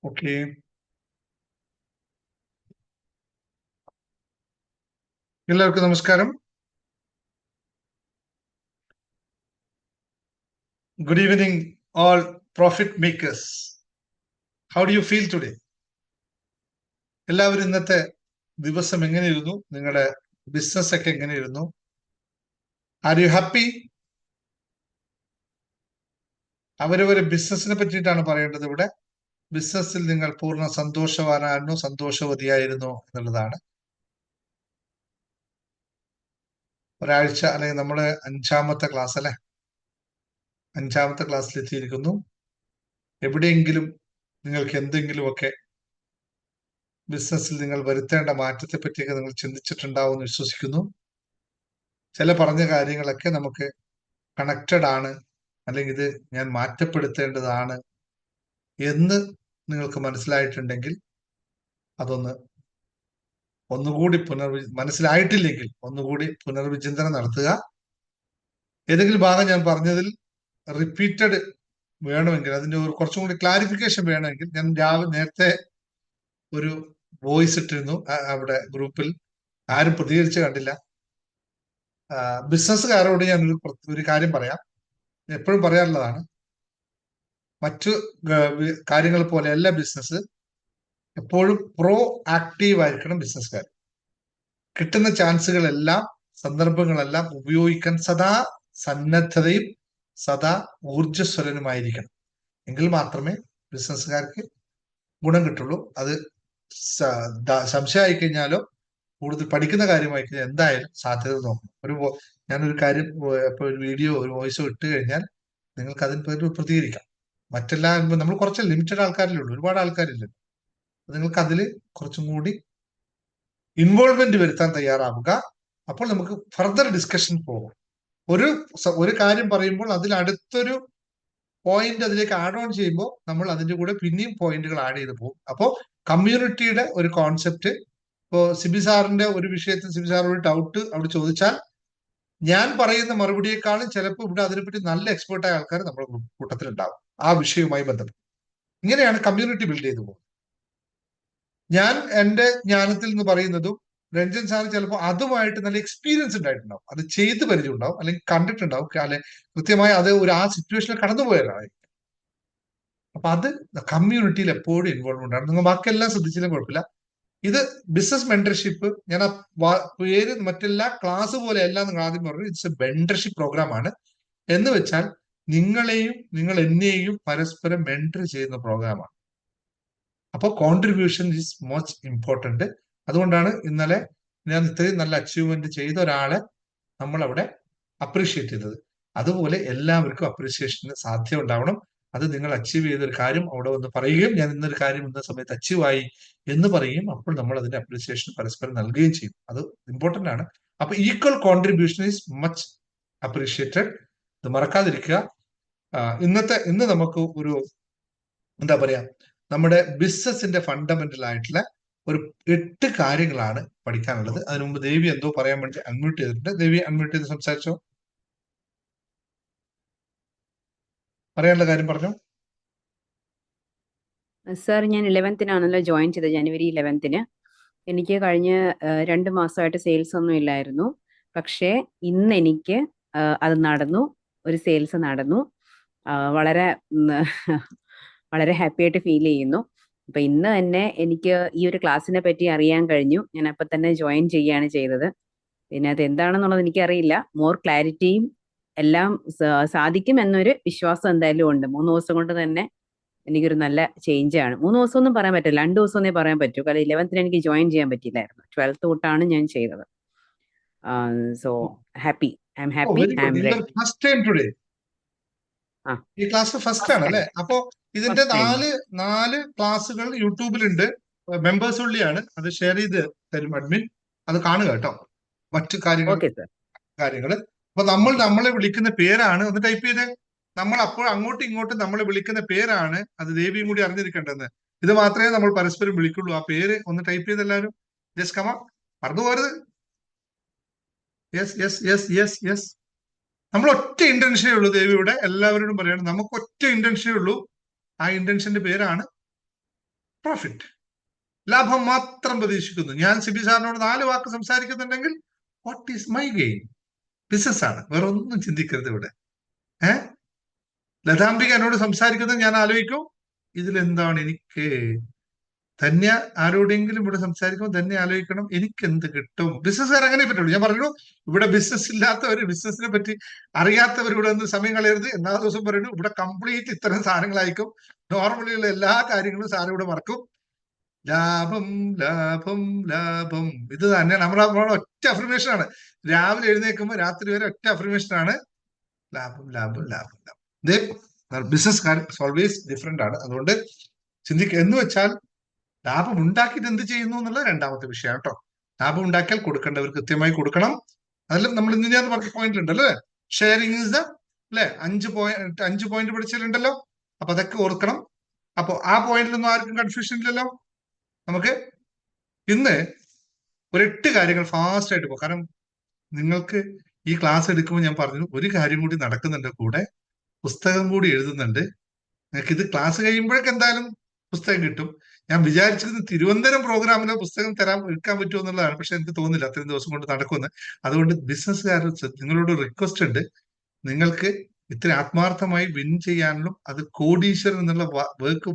Okay. എല്ലാവർക്കും നമസ്കാരം. Good evening all profit makers. How do you feel today? എല്ലാവരും ഇന്നത്തെ ദിവസം എങ്ങനെയിരുന്നു? നിങ്ങളുടെ ബിസിനസ് ഒക്കെ എങ്ങനെയിരുന്നു? Are you happy? അവരവരെ ബിസിനസിനെ പറ്റിയിട്ടാണ് പറയേണ്ടത് ഇവിടെ. ബിസിനസ്സിൽ നിങ്ങൾ പൂർണ്ണ സന്തോഷവാനായിരുന്നു, സന്തോഷവതിയായിരുന്നു എന്നുള്ളതാണ്. ഒരാഴ്ച അല്ലെങ്കിൽ നമ്മുടെ 5ാമത്തെ ക്ലാസ് അല്ലെ, 5ാമത്തെ ക്ലാസ്സിൽ എത്തിയിരിക്കുന്നു. എവിടെയെങ്കിലും നിങ്ങൾക്ക് എന്തെങ്കിലുമൊക്കെ ബിസിനസ്സിൽ നിങ്ങൾ വരുത്തേണ്ട മാറ്റത്തെ പറ്റിയൊക്കെ നിങ്ങൾ ചിന്തിച്ചിട്ടുണ്ടാവും എന്ന് വിശ്വസിക്കുന്നു. ചില പറഞ്ഞ കാര്യങ്ങളൊക്കെ നമുക്ക് കണക്റ്റഡ് ആണ്, അല്ലെങ്കിൽ ഇത് ഞാൻ മാറ്റപ്പെടുത്തേണ്ടതാണ് എന്ന് നിങ്ങൾക്ക് മനസ്സിലായിട്ടുണ്ടെങ്കിൽ അതൊന്ന് ഒന്നുകൂടി മനസ്സിലായിട്ടില്ലെങ്കിൽ ഒന്നുകൂടി പുനർവിചിന്തനം നടത്തുക. ഏതെങ്കിലും ഭാഗം ഞാൻ പറഞ്ഞതിൽ റിപ്പീറ്റഡ് വേണമെങ്കിൽ, അതിന്റെ ഒരു കുറച്ചും കൂടി ക്ലാരിഫിക്കേഷൻ വേണമെങ്കിൽ, ഞാൻ നേരത്തെ ഒരു വോയിസ് ഇട്ടിരുന്നു അവിടെ ഗ്രൂപ്പിൽ. ആരും പ്രതികരിച്ച് കണ്ടില്ല. ബിസിനസ്സുകാരോട് ഞാൻ ഒരു കാര്യം പറയാം, എപ്പോഴും പറയാറുള്ളതാണ്. മറ്റു കാര്യങ്ങൾ പോലെയല്ല ബിസിനസ്. എപ്പോഴും പ്രോ ആക്റ്റീവ് ആയിരിക്കണം ബിസിനസ്സുകാർ. കിട്ടുന്ന ചാൻസുകളെല്ലാം, സന്ദർഭങ്ങളെല്ലാം ഉപയോഗിക്കാൻ സദാ സന്നദ്ധതയും സദാ ഊർജ്ജസ്വലനുമായിരിക്കണം. എങ്കിൽ മാത്രമേ ബിസിനസ്സുകാർക്ക് ഗുണം കിട്ടുള്ളൂ. അത് സംശയമായി കഴിഞ്ഞാലോ കൂടുതൽ പഠിക്കുന്ന കാര്യമായി കഴിഞ്ഞാൽ എന്തായാലും സാധ്യത നോക്കണം. ഞാനൊരു കാര്യം, ഇപ്പൊ ഒരു വീഡിയോ, ഒരു വോയിസോ ഇട്ട് കഴിഞ്ഞാൽ നിങ്ങൾക്ക് അതിന് പ്രതികരിക്കാം. മറ്റെല്ലാം നമ്മൾ കുറച്ച് ലിമിറ്റഡ് ആൾക്കാരിലേ ഉള്ളൂ, ഒരുപാട് ആൾക്കാരില്ലല്ലോ. നിങ്ങൾക്ക് അതിൽ കുറച്ചും കൂടി ഇൻവോൾവ്മെന്റ് വരുത്താൻ തയ്യാറാവുക. അപ്പോൾ നമുക്ക് ഫർദർ ഡിസ്കഷൻ പോകും. ഒരു കാര്യം പറയുമ്പോൾ അതിൽ അടുത്തൊരു പോയിന്റ് അതിലേക്ക് ആഡ് ഓൺ ചെയ്യുമ്പോൾ നമ്മൾ അതിന്റെ കൂടെ പിന്നെയും പോയിന്റുകൾ ആഡ് ചെയ്ത് പോകും. അപ്പോൾ കമ്മ്യൂണിറ്റിയുടെ ഒരു കോൺസെപ്റ്റ്, ഇപ്പോ സിബി സാറിന്റെ ഒരു വിഷയത്തിൽ സിബി സാർ ഒരു ഡൗട്ട് അവിടെ ചോദിച്ചാൽ ഞാൻ പറയുന്ന മറുപടിയെക്കാളും ചിലപ്പോൾ ഇവിടെ അതിനെപ്പറ്റി നല്ല എക്സ്പേർട്ടായ ആൾക്കാർ നമ്മുടെ കൂട്ടത്തിലുണ്ടാവും ആ വിഷയവുമായി ബന്ധപ്പെട്ട്. ഇങ്ങനെയാണ് കമ്മ്യൂണിറ്റി ബിൽഡ് ചെയ്തു പോകുന്നത്. ഞാൻ എന്റെ ജ്ഞാനത്തിൽ നിന്ന് പറയുന്നതും രഞ്ജൻ സാർ ചിലപ്പോൾ അതുമായിട്ട് നല്ല എക്സ്പീരിയൻസ് ഉണ്ടായിട്ടുണ്ടാവും, അത് ചെയ്ത് പരിചയമുണ്ടാവും, അല്ലെങ്കിൽ കണ്ടിട്ടുണ്ടാവും, അല്ലെങ്കിൽ കൃത്യമായി അത് ആ സിറ്റുവേഷനിൽ കടന്നുപോയതാണ്. അപ്പൊ അത് കമ്മ്യൂണിറ്റിയിൽ എപ്പോഴും ഇൻവോൾവ്മെന്റ് ആണ്. നിങ്ങൾ ബാക്കിയെല്ലാം ശ്രദ്ധിച്ചാലും കുഴപ്പമില്ല. ഇത് ബിസിനസ് മെന്റർഷിപ്പ്, ഞാൻ ആ പേര് മറ്റെല്ലാ ക്ലാസ് പോലെ എല്ലാം നിങ്ങൾ ആദ്യം പറഞ്ഞു, ഇറ്റ്സ് എ മെന്റർഷിപ്പ് പ്രോഗ്രാം ആണ്. എന്ന് വെച്ചാൽ നിങ്ങളെയും നിങ്ങൾ എന്നെയും പരസ്പരം മെന്റർ ചെയ്യുന്ന പ്രോഗ്രാമാണ്. അപ്പോൾ കോൺട്രിബ്യൂഷൻ ഈസ് മച്ച് ഇമ്പോർട്ടന്റ്. അതുകൊണ്ടാണ് ഇന്നലെ ഞാൻ ഇത്രയും നല്ല അച്ചീവ്മെന്റ് ചെയ്ത ഒരാളെ നമ്മൾ അവിടെ അപ്രീഷിയേറ്റ് ചെയ്തത്. അതുപോലെ എല്ലാവർക്കും അപ്രീസിയേഷന് സാധ്യത ഉണ്ടാവണം. അത് നിങ്ങൾ അച്ചീവ് ചെയ്ത ഒരു കാര്യം അവിടെ വന്ന് പറയുകയും, ഞാൻ ഇന്നൊരു കാര്യം ഇന്ന സമയത്ത് അച്ചീവ് ആയി എന്ന് പറയുകയും, അപ്പോൾ നമ്മൾ അതിന്റെ അപ്രീസിയേഷൻ പരസ്പരം നൽകുകയും ചെയ്യും. അത് ഇമ്പോർട്ടന്റ് ആണ്. അപ്പൊ equal contribution is much appreciated. ഇത് മറക്കാതിരിക്കുക. ഇന്ന് നമുക്ക് ഒരു എന്താ പറയാ, നമ്മുടെ ബിസിനസിന്റെ ഫണ്ടമെന്റൽ ആയിട്ടുള്ള ഒരു 8 കാര്യങ്ങളാണ് പഠിക്കാനുള്ളത്. അതിനു മുമ്പ് ദേവി എന്തോ പറയാൻ വേണ്ടി അൺമ്യൂട്ട് ചെയ്തിട്ടുണ്ട്. ദേവി അൺമ്യൂട്ട് ചെയ്ത് സംസാരിച്ചോ, പറയാനുള്ള കാര്യം പറഞ്ഞോ. സർ, ഞാൻ 11th ജോയിൻ ചെയ്തത്, ജനുവരി 11th. എനിക്ക് കഴിഞ്ഞ 2 മാസമായിട്ട് സെയിൽസ് ഒന്നും ഇല്ലായിരുന്നു. പക്ഷേ ഇന്ന് എനിക്ക് അത് നടന്നു, ഒരു സെയിൽസ് നടന്നു. വളരെ വളരെ ഹാപ്പി ആയിട്ട് ഫീൽ ചെയ്യുന്നു. അപ്പൊ ഇന്ന് തന്നെ എനിക്ക് ഈ ഒരു ക്ലാസ്സിനെ പറ്റി അറിയാൻ കഴിഞ്ഞു. ഞാൻ അപ്പൊ തന്നെ ജോയിൻ ചെയ്യുകയാണ് ചെയ്തത്. പിന്നെ അത് എന്താണെന്നുള്ളത് എനിക്കറിയില്ല. മോർ ക്ലാരിറ്റിയും എല്ലാം സാധിക്കും എന്നൊരു വിശ്വാസം എന്തായാലും ഉണ്ട്. 3 ദിവസം കൊണ്ട് തന്നെ എനിക്കൊരു നല്ല ചേഞ്ച് ആണ്. 3 ദിവസം ഒന്നും പറയാൻ പറ്റില്ല, 2 ദിവസം ഒന്നേ പറയാൻ പറ്റൂ. കാരണം 11th എനിക്ക് ജോയിൻ ചെയ്യാൻ പറ്റില്ലായിരുന്നു. 12th തൊട്ടാണ് ഞാൻ ചെയ്തത്. So happy, I am happy, I am ready. First time today ഈ ക്ലാസ് ഫസ്റ്റ് ആണ് അല്ലെ? അപ്പോ ഇതിന്റെ 4 ക്ലാസ്സുകൾ യൂട്യൂബിലുണ്ട്. മെമ്പേഴ്സ് ഉള്ളിയാണ്. അത് ഷെയർ ചെയ്ത് തരും അഡ്മിൻ, അത് കാണുക കേട്ടോ. മറ്റു കാര്യങ്ങൾ അപ്പൊ നമ്മളെ വിളിക്കുന്ന പേരാണ്, ഒന്ന് ടൈപ്പ് ചെയ്ത്. നമ്മൾ അപ്പോൾ അങ്ങോട്ടും ഇങ്ങോട്ടും നമ്മളെ വിളിക്കുന്ന പേരാണ്, അത് ദേവിയും കൂടി അറിഞ്ഞിരിക്കേണ്ടത്. ഇത് മാത്രമേ നമ്മൾ പരസ്പരം വിളിക്കുള്ളൂ. ആ പേര് ഒന്ന് ടൈപ്പ് ചെയ്ത് എല്ലാവരും. ജസ്റ്റ് കമാ, മറന്നു പോരുത്. Yes yes yes yes yes. നമ്മൾ ഒറ്റ ഇന്റൻഷനേ ഉള്ളൂ ദേവിയുടെ എല്ലാവരോടും പറയണം. നമുക്ക് ഒറ്റ ഇന്റൻഷനേ ഉള്ളൂ. ആ ഇന്റൻഷന്റെ പേരാണ് പ്രോഫിറ്റ്, ലാഭം മാത്രം പ്രതീക്ഷിക്കുന്നു. ഞാൻ സിബി സാറിനോട് 4 വാക്ക് സംസാരിക്കുന്നുണ്ടെങ്കിൽ what is my gain? Business ആണ്, വേറെ ഒന്നും ചിന്തിക്കരുത് ഇവിടെ. ലതാംബിക എന്നോട് സംസാരിക്കുന്നത് ഞാൻ ആലോചിക്കും, ഇതിലെന്താണ് എനിക്ക്. ധന്യ ആരോടെങ്കിലും ഇവിടെ സംസാരിക്കുമ്പോൾ ധന്യ ആലോചിക്കണം, എനിക്ക് എന്ത് കിട്ടും. ബിസിനസ്സുകാർ അങ്ങനെ പറ്റുള്ളൂ. ഞാൻ പറഞ്ഞു, ഇവിടെ ബിസിനസ് ഇല്ലാത്തവർ, ബിസിനസിനെ പറ്റി അറിയാത്തവർ ഇവിടെ ഒന്ന് സമയം കളയരുത്. എല്ലാ ദിവസവും പറയുന്നു, ഇവിടെ കംപ്ലീറ്റ് ഇത്തരം സാധനങ്ങളായിരിക്കും. നോർമലി ഉള്ള എല്ലാ കാര്യങ്ങളും സാധനം ഇവിടെ മറക്കും. ലാഭം ലാഭം ലാഭം, ഇത് തന്നെ നമ്മളെ ഒറ്റ അഫർമേഷൻ ആണ്. രാവിലെ എഴുന്നേൽക്കുമ്പോൾ രാത്രി വരെ ഒറ്റ അഫർമേഷൻ ആണ്, ലാഭം ലാഭം ലാഭം ലാഭം. ബിസിനസ് ഓൾവേസ് ഡിഫറെന്റ് ആണ്. അതുകൊണ്ട് ചിന്തിക്കുക എന്ന് വെച്ചാൽ ലാഭം ഉണ്ടാക്കിയിട്ട് എന്ത് ചെയ്യുന്നു എന്നുള്ള രണ്ടാമത്തെ വിഷയം കേട്ടോ. ലാഭം ഉണ്ടാക്കിയാൽ കൊടുക്കേണ്ടവർ കൃത്യമായി കൊടുക്കണം. അതെല്ലാം നമ്മൾ ഇന്ന് പറഞ്ഞ പോയിന്റ് ഉണ്ടല്ലോ, ഷെയറിംഗ് ഇസ് ദ, അല്ലെ, 5 പോയിന്റ് പഠിച്ചിട്ടുണ്ടല്ലോ. അപ്പൊ അതൊക്കെ ഓർക്കണം. അപ്പൊ ആ പോയിന്റിലൊന്നും ആർക്കും കൺഫ്യൂഷൻ ഇല്ലല്ലോ. നമുക്ക് ഇന്ന് ഒരു 8 കാര്യങ്ങൾ ഫാസ്റ്റ് ആയിട്ട് പോകും. കാരണം നിങ്ങൾക്ക് ഈ ക്ലാസ് എടുക്കുമ്പോൾ ഞാൻ പറഞ്ഞു, ഒരു കാര്യം കൂടി നടക്കുന്നുണ്ട്, കൂടെ പുസ്തകം കൂടി എഴുതുന്നുണ്ട്. നിങ്ങൾക്ക് ഇത് ക്ലാസ് കഴിയുമ്പോഴേക്ക് എന്തായാലും പുസ്തകം കിട്ടും. ഞാൻ വിചാരിച്ചിരുന്നത് തിരുവനന്തപുരം പ്രോഗ്രാമിലെ പുസ്തകം എടുക്കാൻ പറ്റുമോ എന്നുള്ളതാണ്. പക്ഷെ എനിക്ക് തോന്നുന്നില്ല അത്രയും ദിവസം കൊണ്ട് നടക്കുമെന്ന്. അതുകൊണ്ട് ബിസിനസ്സുകാർ, നിങ്ങളോട് റിക്വസ്റ്റ് ഉണ്ട്, നിങ്ങൾക്ക് ഇത്ര ആത്മാർത്ഥമായി വിൻ ചെയ്യാനും അത് കോടീശ്വരൻ എന്നുള്ള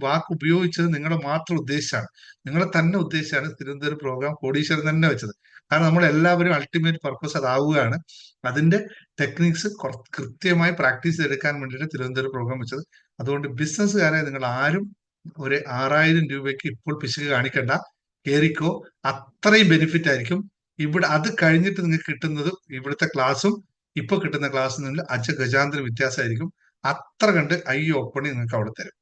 വാക്ക് ഉപയോഗിച്ചത് നിങ്ങളെ മാത്രം ഉദ്ദേശിച്ചാണ്, നിങ്ങളെ തന്നെ ഉദ്ദേശിച്ചാണ് തിരുവനന്തപുരം പ്രോഗ്രാം കോടീശ്വരൻ തന്നെ വെച്ചത്. കാരണം നമ്മൾ എല്ലാവരും അൾട്ടിമേറ്റ് പർപ്പസ് അതാവുകയാണ്. അതിന്റെ ടെക്നിക്സ് കൃത്യമായി പ്രാക്ടീസ് ചെയ്തെടുക്കാൻ വേണ്ടിയിട്ട് തിരുവനന്തപുരം പ്രോഗ്രാം വെച്ചത്. അതുകൊണ്ട് ബിസിനസ്സുകാരെ നിങ്ങൾ ആരും ഒരു 6000 രൂപയ്ക്ക് ഇപ്പോൾ പിശുക്ക് കാണിക്കണ്ട, കേറിക്കോ. അത്രയും ബെനിഫിറ്റ് ആയിരിക്കും ഇവിടെ. അത് കഴിഞ്ഞിട്ട് നിങ്ങൾക്ക് കിട്ടുന്നത്, ഇവിടുത്തെ ക്ലാസ്സും ഇപ്പൊ കിട്ടുന്ന ക്ലാസ്സിൽ നിന്ന് ഗജാന്തര വ്യത്യാസമായിരിക്കും. അത്ര കണ്ട് ഐ ഓപ്പണിങ് നിങ്ങൾക്ക് അവിടെ തരും.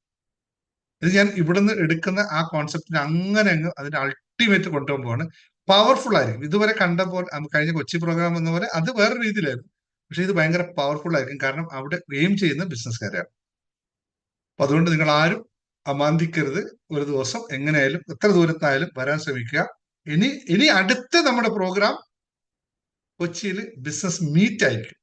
ഇത് ഞാൻ ഇവിടുന്ന് എടുക്കുന്ന ആ കോൺസെപ്റ്റിന് അങ്ങനെ അങ്ങ് അതിന്റെ അൾട്ടിമേറ്റ് കൊണ്ടുപോകുമ്പോഴാണ് പവർഫുൾ ആയിരിക്കും. ഇതുവരെ കണ്ട പോലെ കഴിഞ്ഞ കൊച്ചി പ്രോഗ്രാം എന്ന പോലെ അത് വേറെ രീതിയിലായിരുന്നു. പക്ഷെ ഇത് ഭയങ്കര പവർഫുൾ ആയിരിക്കും. കാരണം അവിടെ എയിം ചെയ്യുന്ന ബിസിനസ്സുകാരാണ്. അപ്പൊ അതുകൊണ്ട് നിങ്ങൾ ആരും അമാന്തിക്കരുത്. ഒരു ദിവസം എങ്ങനെയായാലും എത്ര ദൂരത്തായാലും വരാൻ ശ്രമിക്കുക. ഇനി അടുത്ത നമ്മുടെ പ്രോഗ്രാം കൊച്ചിയിൽ ബിസിനസ് മീറ്റ് ആയിരിക്കും.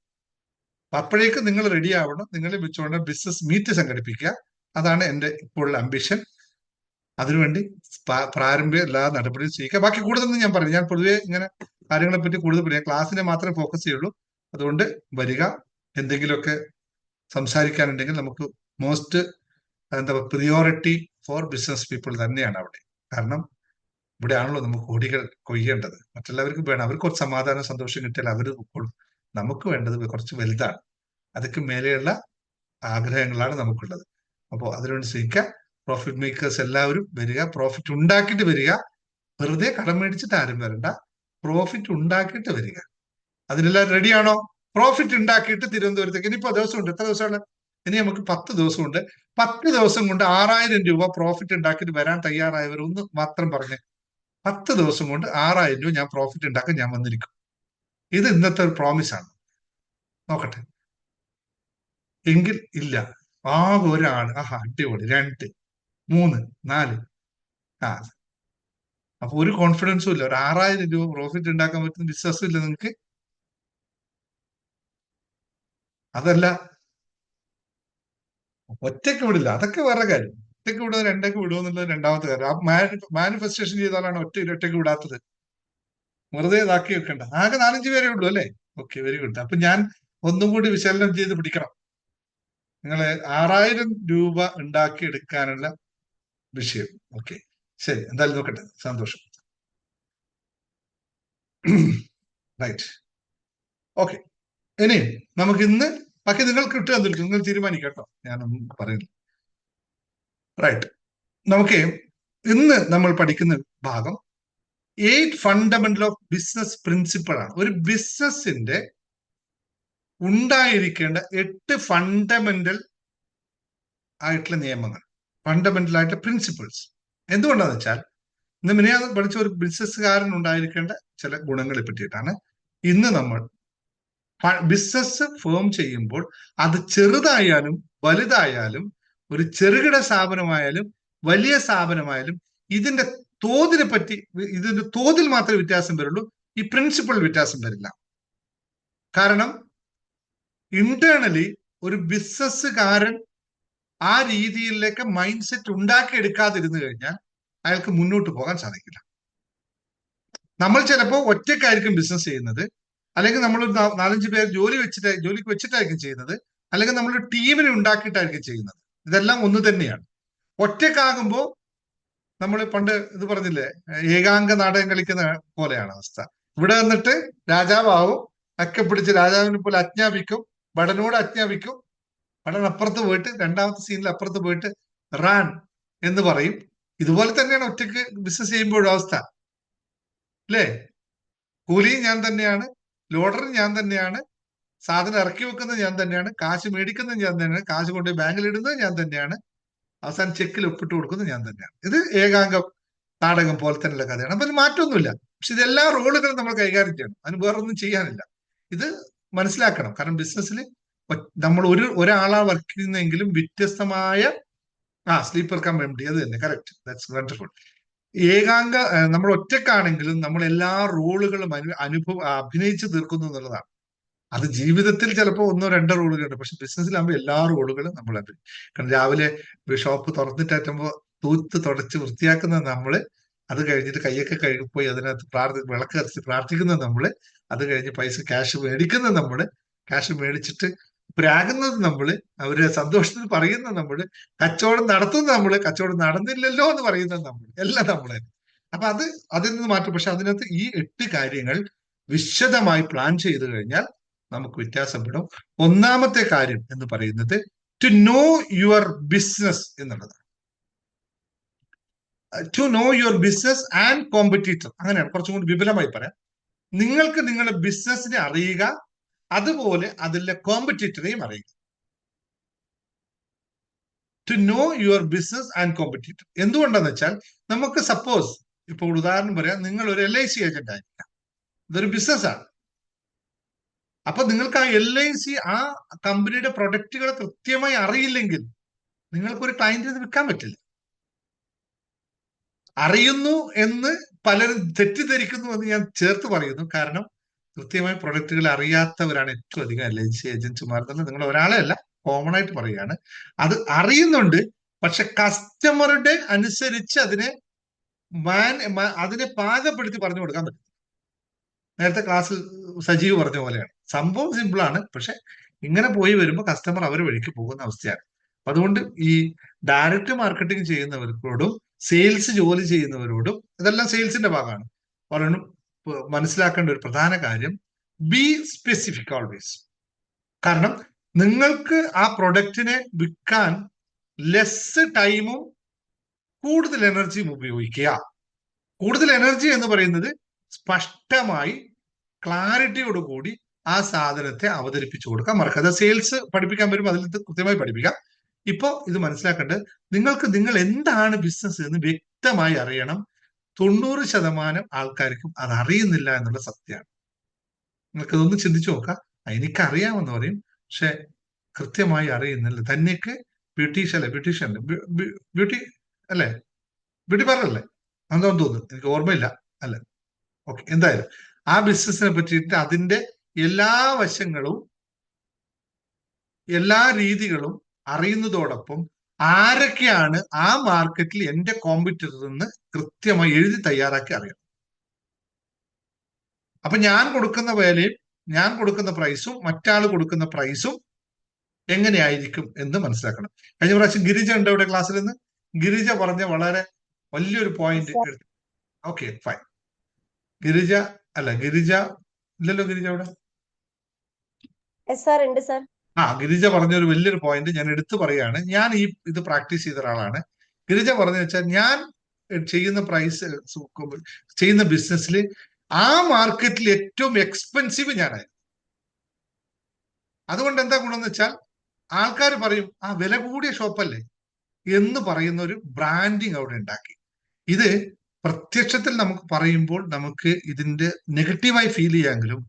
അപ്പോഴേക്കും നിങ്ങൾ റെഡി ആവണം. നിങ്ങളെ വെച്ചുകൊണ്ട് ബിസിനസ് മീറ്റ് സംഘടിപ്പിക്കുക. അതാണ് എന്റെ ഇപ്പോഴുള്ള അംബിഷൻ. അതിനുവേണ്ടി പ്രാരംഭ എല്ലാ നടപടിയും ചെയ്യുക. ബാക്കി കൂടുതലൊന്നും ഞാൻ പറയും. ഞാൻ പൊതുവെ ഇങ്ങനെ കാര്യങ്ങളെ പറ്റി കൂടുതൽ പറയാം. ക്ലാസ്സിനെ മാത്രമേ ഫോക്കസ് ചെയ്യുള്ളൂ. അതുകൊണ്ട് വരിക. എന്തെങ്കിലുമൊക്കെ സംസാരിക്കാനുണ്ടെങ്കിൽ നമുക്ക് most priority four business people തന്നെയാണ് അവിടെ. കാരണം ഇവിടെയാണല്ലോ നമുക്ക് കോടികൾ കൊയ്യേണ്ടത്. മറ്റുള്ളവർക്ക് വേണം, അവർക്ക് കുറച്ച് സമാധാനം സന്തോഷം കിട്ടിയാൽ അവർ ഉൾക്കൊള്ളും. നമുക്ക് വേണ്ടത് കുറച്ച് വലുതാണ്. അതൊക്കെ മേലെയുള്ള ആഗ്രഹങ്ങളാണ് നമുക്കുള്ളത്. അപ്പോൾ അതിനുവേണ്ടി ശ്രമിക്കുക. പ്രോഫിറ്റ് മേക്കേഴ്സ് എല്ലാവരും വരിക. പ്രോഫിറ്റ് ഉണ്ടാക്കിയിട്ട് വരിക. വെറുതെ കടം മേടിച്ചിട്ട് ആരും വരണ്ട. പ്രോഫിറ്റ് ഉണ്ടാക്കിയിട്ട് വരിക. അതിനെല്ലാം റെഡിയാണോ? പ്രോഫിറ്റ് ഉണ്ടാക്കിയിട്ട് തിരുവനന്തപുരത്തേക്ക് ഇനിയിപ്പോ ദിവസമുണ്ട്. എത്ര ദിവസമാണ്? ഇനി നമുക്ക് 10 ദിവസമുണ്ട്. 10 ദിവസം കൊണ്ട് 6000 രൂപ പ്രോഫിറ്റ് ഉണ്ടാക്കിയിട്ട് വരാൻ തയ്യാറായവർ ഒന്ന് മാത്രം പറഞ്ഞേ. 10 ദിവസം കൊണ്ട് 6000 രൂപ ഞാൻ പ്രോഫിറ്റ് ഉണ്ടാക്കാൻ ഞാൻ വന്നിരിക്കും. ഇത് ഇന്നത്തെ ഒരു പ്രോമിസ് ആണ്. നോക്കട്ടെ. എങ്കിൽ ഇല്ല, ആകെ ഒരാള്. അടിപൊളി. 2, 3, 4. അപ്പൊ ഒരു കോൺഫിഡൻസും ഇല്ല. ഒരു 6000 രൂപ പ്രോഫിറ്റ് ഉണ്ടാക്കാൻ പറ്റുന്ന വിശ്വാസം ഇല്ല നിങ്ങൾക്ക്? അതല്ല, ഒറ്റയ്ക്ക് വിടില്ല, അതൊക്കെ വേറെ കാര്യം. ഒറ്റയ്ക്ക് വിടുക, 2 വിടുക എന്നുള്ളത് രണ്ടാമത്തെ കാര്യം. ആ മാനിഫെസ്റ്റേഷൻ ചെയ്താലാണ് ഒറ്റയ്ക്ക് വിടാത്തത്. വെറുതെ ഇതാക്കി വെക്കണ്ട. ആകെ 4-5 പേരേ ഉള്ളൂ അല്ലേ? Okay, very good. അപ്പൊ ഞാൻ ഒന്നും കൂടി വിശകലനം ചെയ്ത് പിടിക്കണം. നിങ്ങള് 6000 രൂപ ഉണ്ടാക്കി എടുക്കാനുള്ള വിഷയം. ഓക്കെ, ശരി. എന്തായാലും നോക്കട്ടെ. സന്തോഷം. റൈറ്റ്. ഓക്കെ, ഇനി നമുക്ക് ഇന്ന് ബാക്കി നിങ്ങൾ കിട്ടുക എന്തെങ്കിലും നിങ്ങൾ തീരുമാനിക്കാം കേട്ടോ. ഞാനൊന്നും പറയുന്നു. റൈറ്റ്. നമുക്ക് ഇന്ന് നമ്മൾ പഠിക്കുന്ന ഭാഗം 8 ഫണ്ടമെന്റൽ ഓഫ് ബിസിനസ് പ്രിൻസിപ്പിൾ ആണ്. ഒരു ബിസിനസിന്റെ ഉണ്ടായിരിക്കേണ്ട 8 ഫണ്ടമെന്റൽ ആയിട്ടുള്ള നിയമങ്ങൾ, ഫണ്ടമെന്റൽ ആയിട്ടുള്ള പ്രിൻസിപ്പിൾസ്. എന്തുകൊണ്ടാന്ന് വെച്ചാൽ ഇന്ന് മിനിയാന്ന് പഠിച്ച ഒരു ബിസിനസ്സുകാരൻ ഉണ്ടായിരിക്കേണ്ട ചില ഗുണങ്ങളെ പറ്റിയിട്ടാണ് ഇന്ന് നമ്മൾ. ബിസിനസ് ഫേം ചെയ്യുമ്പോൾ അത് ചെറുതായാലും വലുതായാലും, ഒരു ചെറുകിട സ്ഥാപനമായാലും വലിയ സ്ഥാപനമായാലും, ഇതിന്റെ തോതിനെ പറ്റി, ഇതിന്റെ തോതിൽ മാത്രമേ വ്യത്യാസം വരുള്ളൂ. ഈ പ്രിൻസിപ്പിൾ വ്യത്യാസം വരില്ല. കാരണം ഇന്റേണലി ഒരു ബിസിനസ്സുകാരൻ ആ രീതിയിലേക്ക് മൈൻഡ് സെറ്റ് ഉണ്ടാക്കി എടുക്കാതിരുന്നു കഴിഞ്ഞാൽ അയാൾക്ക് മുന്നോട്ട് പോകാൻ സാധിക്കില്ല. നമ്മൾ ചിലപ്പോൾ ഒറ്റയ്ക്കായിരിക്കും ബിസിനസ് ചെയ്യുന്നത്, അല്ലെങ്കിൽ നമ്മൾ ഒരു 4-5 പേർ ജോലിക്ക് വെച്ചിട്ടായിരിക്കും ചെയ്യുന്നത്, അല്ലെങ്കിൽ നമ്മൾ ടീമിനെ ഉണ്ടാക്കിയിട്ടായിരിക്കും ചെയ്യുന്നത്. ഇതെല്ലാം ഒന്ന് തന്നെയാണ്. ഒറ്റക്കാകുമ്പോൾ നമ്മൾ പണ്ട് ഇത് പറഞ്ഞില്ലേ, ഏകാംഗ നാടകം കളിക്കുന്ന പോലെയാണ് അവസ്ഥ. ഇവിടെ വന്നിട്ട് രാജാവാവും, ഒക്കെ പിടിച്ച് രാജാവിനെ പോലെ ആജ്ഞാപിക്കും, ഭടനോട് ആജ്ഞാപിക്കും. ഭടൻ അപ്പുറത്ത് പോയിട്ട് രണ്ടാമത്തെ സീനിൽ അപ്പുറത്ത് പോയിട്ട് റാൻ എന്ന് പറയും. ഇതുപോലെ തന്നെയാണ് ഒറ്റയ്ക്ക് ബിസിനസ് ചെയ്യുമ്പോഴും അവസ്ഥ, അല്ലേ? കൂലിയും ഞാൻ തന്നെയാണ്, ലോഡറും ഞാൻ തന്നെയാണ്, സാധനം ഇറക്കി വെക്കുന്നത് ഞാൻ തന്നെയാണ്, കാശ് മേടിക്കുന്നത് ഞാൻ തന്നെയാണ്, കാശ് കൊണ്ട് ബാങ്കിൽ ഇടുന്നത് ഞാൻ തന്നെയാണ്, അവസാനം ചെക്കിൽ ഒപ്പിട്ട് കൊടുക്കുന്നത് ഞാൻ തന്നെയാണ്. ഇത് ഏകാംഗ നാടകം പോലെ തന്നെയുള്ള കഥയാണ്. അപ്പൊ അതിന് മാറ്റമൊന്നുമില്ല. പക്ഷെ ഇതെല്ലാ റോളുകളും നമ്മൾ കൈകാര്യം ചെയ്യണം. അതിന് വേറൊന്നും ചെയ്യാനില്ല. ഇത് മനസ്സിലാക്കണം. കാരണം ബിസിനസ്സിൽ നമ്മൾ ഒരാളാ വർക്ക് ചെയ്യുന്നെങ്കിലും വ്യത്യസ്തമായ സ്ലീപ്പർ കം എം ഡി, അത് തന്നെ, കറക്റ്റ്, ദാറ്റ്സ് വണ്ടർഫുൾ. നമ്മൾ ഒറ്റക്കാണെങ്കിലും നമ്മൾ എല്ലാ റോളുകളും അഭിനയിച്ച് തീർക്കുന്നു എന്നുള്ളതാണ്. അത് ജീവിതത്തിൽ ചിലപ്പോൾ 1-2 റോളുകളുണ്ട്, പക്ഷെ ബിസിനസ്സിലാകുമ്പോൾ എല്ലാ റോളുകളും നമ്മൾ കാരണം രാവിലെ ഷോപ്പ് തുറന്നിട്ടാറ്റുമ്പോൾ തൂത്ത് തുടച്ച് വൃത്തിയാക്കുന്ന നമ്മള്, അത് കഴിഞ്ഞിട്ട് കൈയൊക്കെ കഴുകിപ്പോയി അതിനകത്ത് വിളക്ക് കത്തിച്ച് പ്രാർത്ഥിക്കുന്നത് നമ്മള്, അത് കഴിഞ്ഞ് ക്യാഷ് മേടിക്കുന്നത് നമ്മള്, ക്യാഷ് മേടിച്ചിട്ട് പ്രാകുന്നത് നമ്മള്, അവര് സന്തോഷത്തിൽ പറയുന്നത് നമ്മള്, കച്ചവടം നടത്തുന്നത് നമ്മള്, കച്ചവടം നടന്നില്ലല്ലോ എന്ന് പറയുന്നത് നമ്മള്, എല്ലാം നമ്മള്. അപ്പൊ അതിൽ നിന്ന് മാറ്റും. പക്ഷെ അതിനകത്ത് ഈ 8 കാര്യങ്ങൾ വിശദമായി പ്ലാൻ ചെയ്തു കഴിഞ്ഞാൽ നമുക്ക് വ്യത്യാസപ്പെടും. ഒന്നാമത്തെ കാര്യം എന്ന് പറയുന്നത് ടു നോ യുവർ ബിസിനസ് എന്നുള്ളതാണ്. To know your business and competitor, അങ്ങനെയാണ് കുറച്ചും കൂടി വിപുലമായി പറയാം. നിങ്ങൾക്ക് നിങ്ങളുടെ ബിസിനസിനെ അറിയുക, അതുപോലെ അതിലെ കോമ്പറ്റീറ്ററെയും അറിയുക. To know your business and competitor എന്തുകൊണ്ടാന്ന് വെച്ചാൽ, നമുക്ക് സപ്പോസ് ഇപ്പോൾ ഉദാഹരണം പറയാം, നിങ്ങൾ ഒരു LIC ഏജന്റ് ആയിരിക്കാം, ഇതൊരു ബിസിനസ്സാണ്. അപ്പൊ നിങ്ങൾക്ക് ആ LIC ആ കമ്പനിയുടെ പ്രൊഡക്റ്റുകൾ കൃത്യമായി അറിയില്ലെങ്കിൽ നിങ്ങൾക്കൊരു ക്ലയന്റിന് വിൽക്കാൻ പറ്റില്ല. അറിയുന്നു എന്ന് പലരും തെറ്റിദ്ധരിക്കുന്നു എന്ന് ഞാൻ ചേർത്ത് പറയുന്നു. കാരണം കൃത്യമായി പ്രൊഡക്റ്റുകൾ അറിയാത്തവരാണ് ഏറ്റവും അധികം LIC ഏജന്റുമാർ. നിങ്ങൾ ഒരാളെ അല്ല, കോമൺ ആയിട്ട് പറയുകയാണ്. അത് അറിയുന്നുണ്ട്, പക്ഷെ കസ്റ്റമറുടെ അനുസരിച്ച് അതിനെ പാകപ്പെടുത്തി പറഞ്ഞു കൊടുക്കാൻ പറ്റും. നേരത്തെ ക്ലാസ്സിൽ സജീവ് പറഞ്ഞ പോലെയാണ്. സംഭവം സിമ്പിൾ ആണ്, പക്ഷെ ഇങ്ങനെ പോയി വരുമ്പോൾ കസ്റ്റമർ അവർ വഴിക്ക് പോകുന്ന അവസ്ഥയാണ്. അതുകൊണ്ട് ഈ ഡയറക്റ്റ് മാർക്കറ്റിംഗ് ചെയ്യുന്നവർക്കോടും സെയിൽസ് ജോലി ചെയ്യുന്നവരോടും, ഇതെല്ലാം സെയിൽസിന്റെ ഭാഗമാണ്, പറയണം മനസ്സിലാക്കേണ്ട ഒരു പ്രധാന കാര്യം, ബി സ്പെസിഫിക് ഓൾവേസ്. കാരണം നിങ്ങൾക്ക് ആ പ്രൊഡക്റ്റിനെ വിൽക്കാൻ ലെസ് ടൈമും കൂടുതൽ എനർജിയും ഉപയോഗിക്കുക. കൂടുതൽ എനർജി എന്ന് പറയുന്നത് സ്പഷ്ടമായി ക്ലാരിറ്റിയോടുകൂടി ആ സാധനത്തെ അവതരിപ്പിച്ചു കൊടുക്കാൻ മറക്കാതെ. സെയിൽസ് പഠിപ്പിക്കാൻ വരുമ്പോൾ അതിൽ കൃത്യമായി പഠിപ്പിക്കാം. ഇപ്പൊ ഇത് മനസ്സിലാക്കേണ്ടത്, നിങ്ങൾ എന്താണ് ബിസിനസ് എന്ന് വ്യക്തമായി അറിയണം. 90% ആൾക്കാർക്കും അത് അറിയുന്നില്ല എന്നുള്ള സത്യമാണ്. നിങ്ങൾക്ക് ഇതൊന്ന് ചിന്തിച്ചു നോക്കാം. എനിക്കറിയാമെന്ന് പറയും, പക്ഷെ കൃത്യമായി അറിയുന്നില്ല. തന്നെക്ക് ബ്യൂട്ടി അല്ലേ, ബ്യൂട്ടി പാർലർ അല്ലേ, എന്താന്ന് തോന്നുന്നു, എനിക്ക് ഓർമ്മയില്ല. അല്ല, ഓക്കെ, എന്തായാലും ആ ബിസിനസിനെ പറ്റിയിട്ട് അതിന്റെ എല്ലാ വശങ്ങളും എല്ലാ രീതികളും അറിയുന്നതോടൊപ്പം ആരൊക്കെയാണ് ആ മാർക്കറ്റിൽ എന്റെ കോമ്പറ്റീറ്റർ എന്ന് കൃത്യമായി എഴുതി തയ്യാറാക്കി അറിയണം. അപ്പൊ ഞാൻ കൊടുക്കുന്ന വിലയും ഞാൻ കൊടുക്കുന്ന പ്രൈസും മറ്റാൾ കൊടുക്കുന്ന പ്രൈസും എങ്ങനെയായിരിക്കും എന്ന് മനസ്സിലാക്കണം. കഴിഞ്ഞ പ്രാവശ്യം ഗിരിജ ഉണ്ട് ഇവിടെ ക്ലാസ്സിൽ നിന്ന്. ഗിരിജ പറഞ്ഞ വളരെ വലിയൊരു പോയിന്റ്. Okay, fine. ഗിരിജ ഇല്ലല്ലോ ഗിരിജ അവിടെ? ഗിരിജ പറഞ്ഞൊരു വലിയൊരു പോയിന്റ് ഞാൻ എടുത്തു പറയാണ്. ഞാൻ ഇത് പ്രാക്ടീസ് ചെയ്ത ഒരാളാണ്. ഗിരിജ പറഞ്ഞു വെച്ചാൽ, ഞാൻ ചെയ്യുന്ന ബിസിനസ്സിൽ ആ മാർക്കറ്റിൽ ഏറ്റവും എക്സ്പെൻസീവ് ഞാനായിരുന്നു. അതുകൊണ്ട് എന്താ ഗുണമെന്ന് വെച്ചാൽ, ആൾക്കാർ പറയും വില കൂടിയ ഷോപ്പല്ലേ എന്ന് പറയുന്ന ഒരു ബ്രാൻഡിങ് അവിടെ ഉണ്ടാക്കി. ഇത് പ്രത്യക്ഷത്തിൽ നമുക്ക് പറയുമ്പോൾ നമുക്ക് ഇതിന്റെ നെഗറ്റീവായി ഫീൽ ചെയ്യാമെങ്കിലും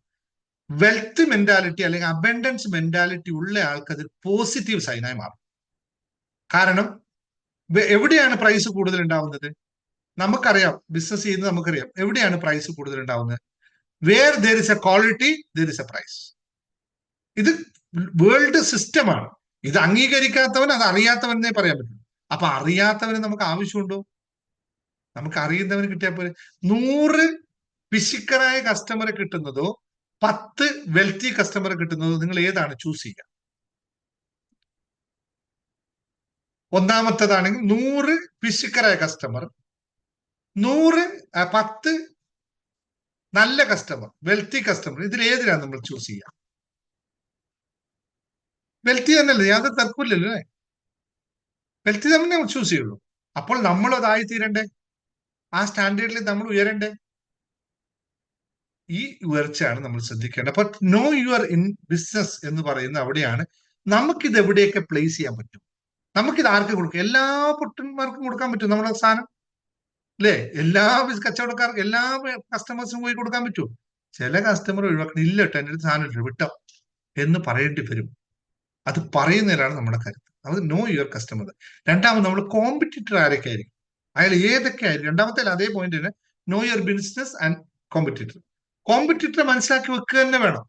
വെൽത്ത് മെന്റാലിറ്റി അല്ലെങ്കിൽ അബൻഡൻസ് മെന്റാലിറ്റി ഉള്ള ആൾക്ക് അത് പോസിറ്റീവ് സൈനായി മാറും. കാരണം എവിടെയാണ് പ്രൈസ് കൂടുതൽ ഉണ്ടാവുന്നത്? നമുക്കറിയാം, ബിസിനസ് ചെയ്യുന്നത് നമുക്കറിയാം എവിടെയാണ് പ്രൈസ് കൂടുതൽ ഉണ്ടാവുന്നത്. Where there is a quality there is a price. ഇത് വേൾഡ് സിസ്റ്റമാണ്. ഇത് അംഗീകരിക്കാത്തവൻ അത് അറിയാത്തവനെ പറയാൻ പറ്റും. അപ്പൊ അറിയാത്തവന് നമുക്ക് ആവശ്യമുണ്ടോ? നമുക്ക് അറിയുന്നവന് കിട്ടിയാൽ പോലെ. 100 പിശുക്കനായ കസ്റ്റമറെ കിട്ടുന്നതോ 10 വെൽത്തി കസ്റ്റമറെ കിട്ടുന്നതോ നിങ്ങൾ ഏതാണ് ചൂസ് ചെയ്യുക? ഒന്നാമത്തേതാണെങ്കിൽ 100 പിശുക്കരായ കസ്റ്റമർ, 10 നല്ല കസ്റ്റമർ, വെൽത്തി കസ്റ്റമർ, ഇതിൽ ഏതിനാണ് നമ്മൾ ചൂസ് ചെയ്യുക? വെൽത്തി തന്നെയല്ലേ, യാതൊരു തർക്കമില്ലല്ലോ. വെൽത്തി തന്നെ നമ്മൾ ചൂസ് ചെയ്യുള്ളൂ. അപ്പോൾ നമ്മൾ അതായി തീരണ്ടേ, ആ സ്റ്റാൻഡേർഡിൽ നമ്മൾ ഉയരണ്ടേ. ഈ ഉയർച്ചയാണ് നമ്മൾ ശ്രദ്ധിക്കേണ്ടത്. അപ്പൊ നോ യുവർ ഇൻ ബിസിനസ് എന്ന് പറയുന്ന അവിടെയാണ് നമുക്കിത് എവിടെയൊക്കെ പ്ലേസ് ചെയ്യാൻ പറ്റും. നമുക്കിത് ആർക്ക് കൊടുക്കും? എല്ലാ പൊട്ടന്മാർക്കും കൊടുക്കാൻ പറ്റും നമ്മുടെ സാധനം, അല്ലേ? എല്ലാ കച്ചവടക്കാർക്കും, എല്ലാ കസ്റ്റമേഴ്സിനും പോയി കൊടുക്കാൻ പറ്റും. ചില കസ്റ്റമർ ഒഴിവാക്കണം. ഇല്ല കേട്ടോ, എൻ്റെ അടുത്ത് സാധനം ഇല്ല, വിട്ടോ എന്ന് പറയേണ്ടി വരും. അത് പറയുന്നതിലാണ് നമ്മുടെ കരുത്ത്. അത് നോ യുവർ കസ്റ്റമർ. രണ്ടാമത് നമ്മൾ കോമ്പറ്റീറ്റർ ആരൊക്കെ ആയിരിക്കും, അയാൾ ഏതൊക്കെ ആയിരിക്കും. രണ്ടാമത്തെ അതേ പോയിന്റ് തന്നെ, know your business and competitor. കോമ്പറ്റീറ്ററെ മനസ്സിലാക്കി വെക്കുക തന്നെ വേണം.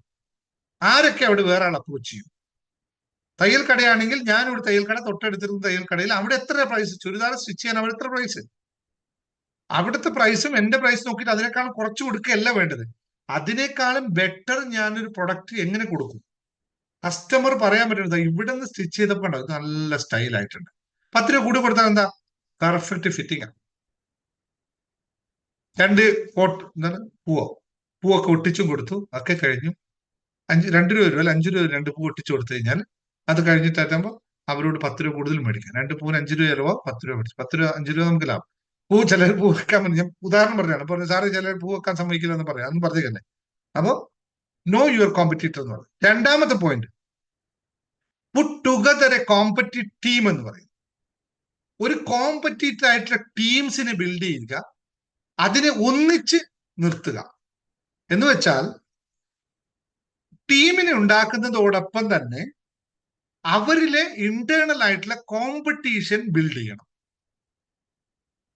ആരൊക്കെ അവിടെ വേറെ ആൾ അപ്രോച്ച് ചെയ്യും. തയ്യൽ കടയാണെങ്കിൽ ഞാൻ ഇവിടെ തയ്യൽ കട, തൊട്ടടുത്തിരുന്ന തയ്യൽ കടയിൽ അവിടെ എത്ര പ്രൈസ്, ചുരിദാർ സ്റ്റിച്ച് ചെയ്യാൻ അവിടെ എത്ര പ്രൈസ്, അവിടുത്തെ പ്രൈസും എന്റെ പ്രൈസ് നോക്കിയിട്ട് അതിനേക്കാളും കുറച്ച് കൊടുക്കുകയല്ല വേണ്ടത്. അതിനേക്കാളും ബെറ്റർ ഞാനൊരു പ്രൊഡക്റ്റ് എങ്ങനെ കൊടുക്കും? കസ്റ്റമർ പറയാൻ പറ്റുന്നത് ഇവിടെ നിന്ന് സ്റ്റിച്ച് ചെയ്തപ്പോ ഇത് നല്ല സ്റ്റൈൽ ആയിട്ടുണ്ട്, 10 രൂപ കൂടി കൊടുത്താൽ എന്താ, പെർഫെക്റ്റ് ഫിറ്റിംഗ് ആണ്. 2 എന്താണ് പൂവൊക്കെ ഒട്ടിച്ചും കൊടുത്തു, ഒക്കെ കഴിഞ്ഞു. 2 രൂപ അല്ല 5 രൂപ 2 പൂ ഒട്ടിച്ചു കൊടുത്തു കഴിഞ്ഞാൽ അത് കഴിഞ്ഞിട്ടാകുമ്പോൾ അവരോട് 10 രൂപ കൂടുതൽ മേടിക്കാം. 2 പൂവിന് 5 രൂപ ചിലവോ 10 രൂപ മേടിച്ചു, 10 രൂപ 5 രൂപ നമുക്ക് ലാഭം. ചിലർ പൂ വെക്കാൻ വേണ്ടി, ഞാൻ ഉദാഹരണം പറഞ്ഞാണ് പറഞ്ഞു, സാറ് ചിലർ പൂ വെക്കാൻ സമ്മതിക്കില്ല എന്ന് പറയാം, അതൊന്നും പറഞ്ഞേക്കല്ലേ. അപ്പോ നോ യുവർ കോമ്പറ്റീറ്റർ എന്ന് പറയും. രണ്ടാമത്തെ point, puttu together A competitive team എന്ന് പറയും. ഒരു കോമ്പറ്റീറ്റർ ആയിട്ടുള്ള ടീംസിനെ ബിൽഡ് ചെയ്യുക, അതിനെ ഒന്നിച്ച് നിർത്തുക എന്ന് വെച്ചാൽ ടീമിനെ ഉണ്ടാക്കുന്നതോടൊപ്പം തന്നെ അവരിലെ ഇന്റേണൽ ആയിട്ടുള്ള കോമ്പറ്റീഷൻ ബിൽഡ് ചെയ്യണം.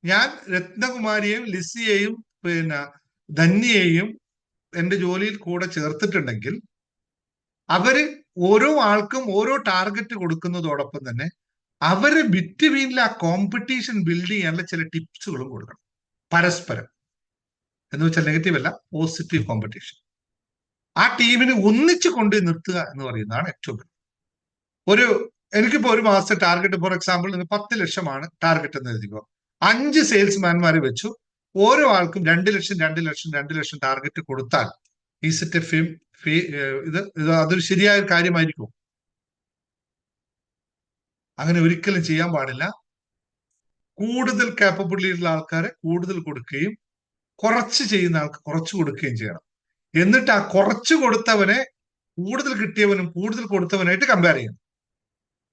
ഞാൻ രത്നകുമാരിയെയും ലിസിയെയും ധന്യയെയും എന്റെ ജോലിയിൽ കൂടെ ചേർത്തിട്ടുണ്ടെങ്കിൽ അവര് ഓരോ ആൾക്കും ഓരോ ടാർഗറ്റ് കൊടുക്കുന്നതോടൊപ്പം തന്നെ അവരെ ബിറ്റ്വീനിൽ ആ കോമ്പറ്റീഷൻ ബിൽഡ് ചെയ്യാനുള്ള ചില ടിപ്സുകളും കൊടുക്കണം പരസ്പരം. എന്ന് വെച്ചാൽ നെഗറ്റീവ് അല്ല, പോസിറ്റീവ് കോമ്പറ്റീഷൻ. ആ ടീമിനെ ഒന്നിച്ചു കൊണ്ട് നിർത്തുക എന്ന് പറയുന്നതാണ് ഏറ്റവും വലുത്. എനിക്കിപ്പോ ഒരു മാസത്തെ ടാർഗറ്റ്, ഫോർ എക്സാമ്പിൾ 10 ലക്ഷമാണ് ടാർഗറ്റ് എന്ന് എഴുതിക്കോ. 5 സെയിൽസ്മാൻമാരെ വെച്ചു, ഓരോ ആൾക്കും 2 ലക്ഷം 2 ലക്ഷം 2 ലക്ഷം ടാർഗറ്റ് കൊടുത്താൽ ഈസ് ഇറ്റ് എ ഇത് അതൊരു ശരിയായ കാര്യമായിരിക്കും? അങ്ങനെ ഒരിക്കലും ചെയ്യാൻ പാടില്ല. കൂടുതൽ കാപ്പബിലിറ്റി ഉള്ള ആൾക്കാരെ കൂടുതൽ കൊടുക്കുകയും കുറച്ച് ചെയ്യുന്ന ആൾക്ക് കുറച്ച് കൊടുക്കുകയും ചെയ്യണം. എന്നിട്ട് ആ കുറച്ച് കൊടുത്തവനെ കൂടുതൽ കിട്ടിയവനും കൂടുതൽ കൊടുത്തവനായിട്ട് കമ്പയർ ചെയ്യണം.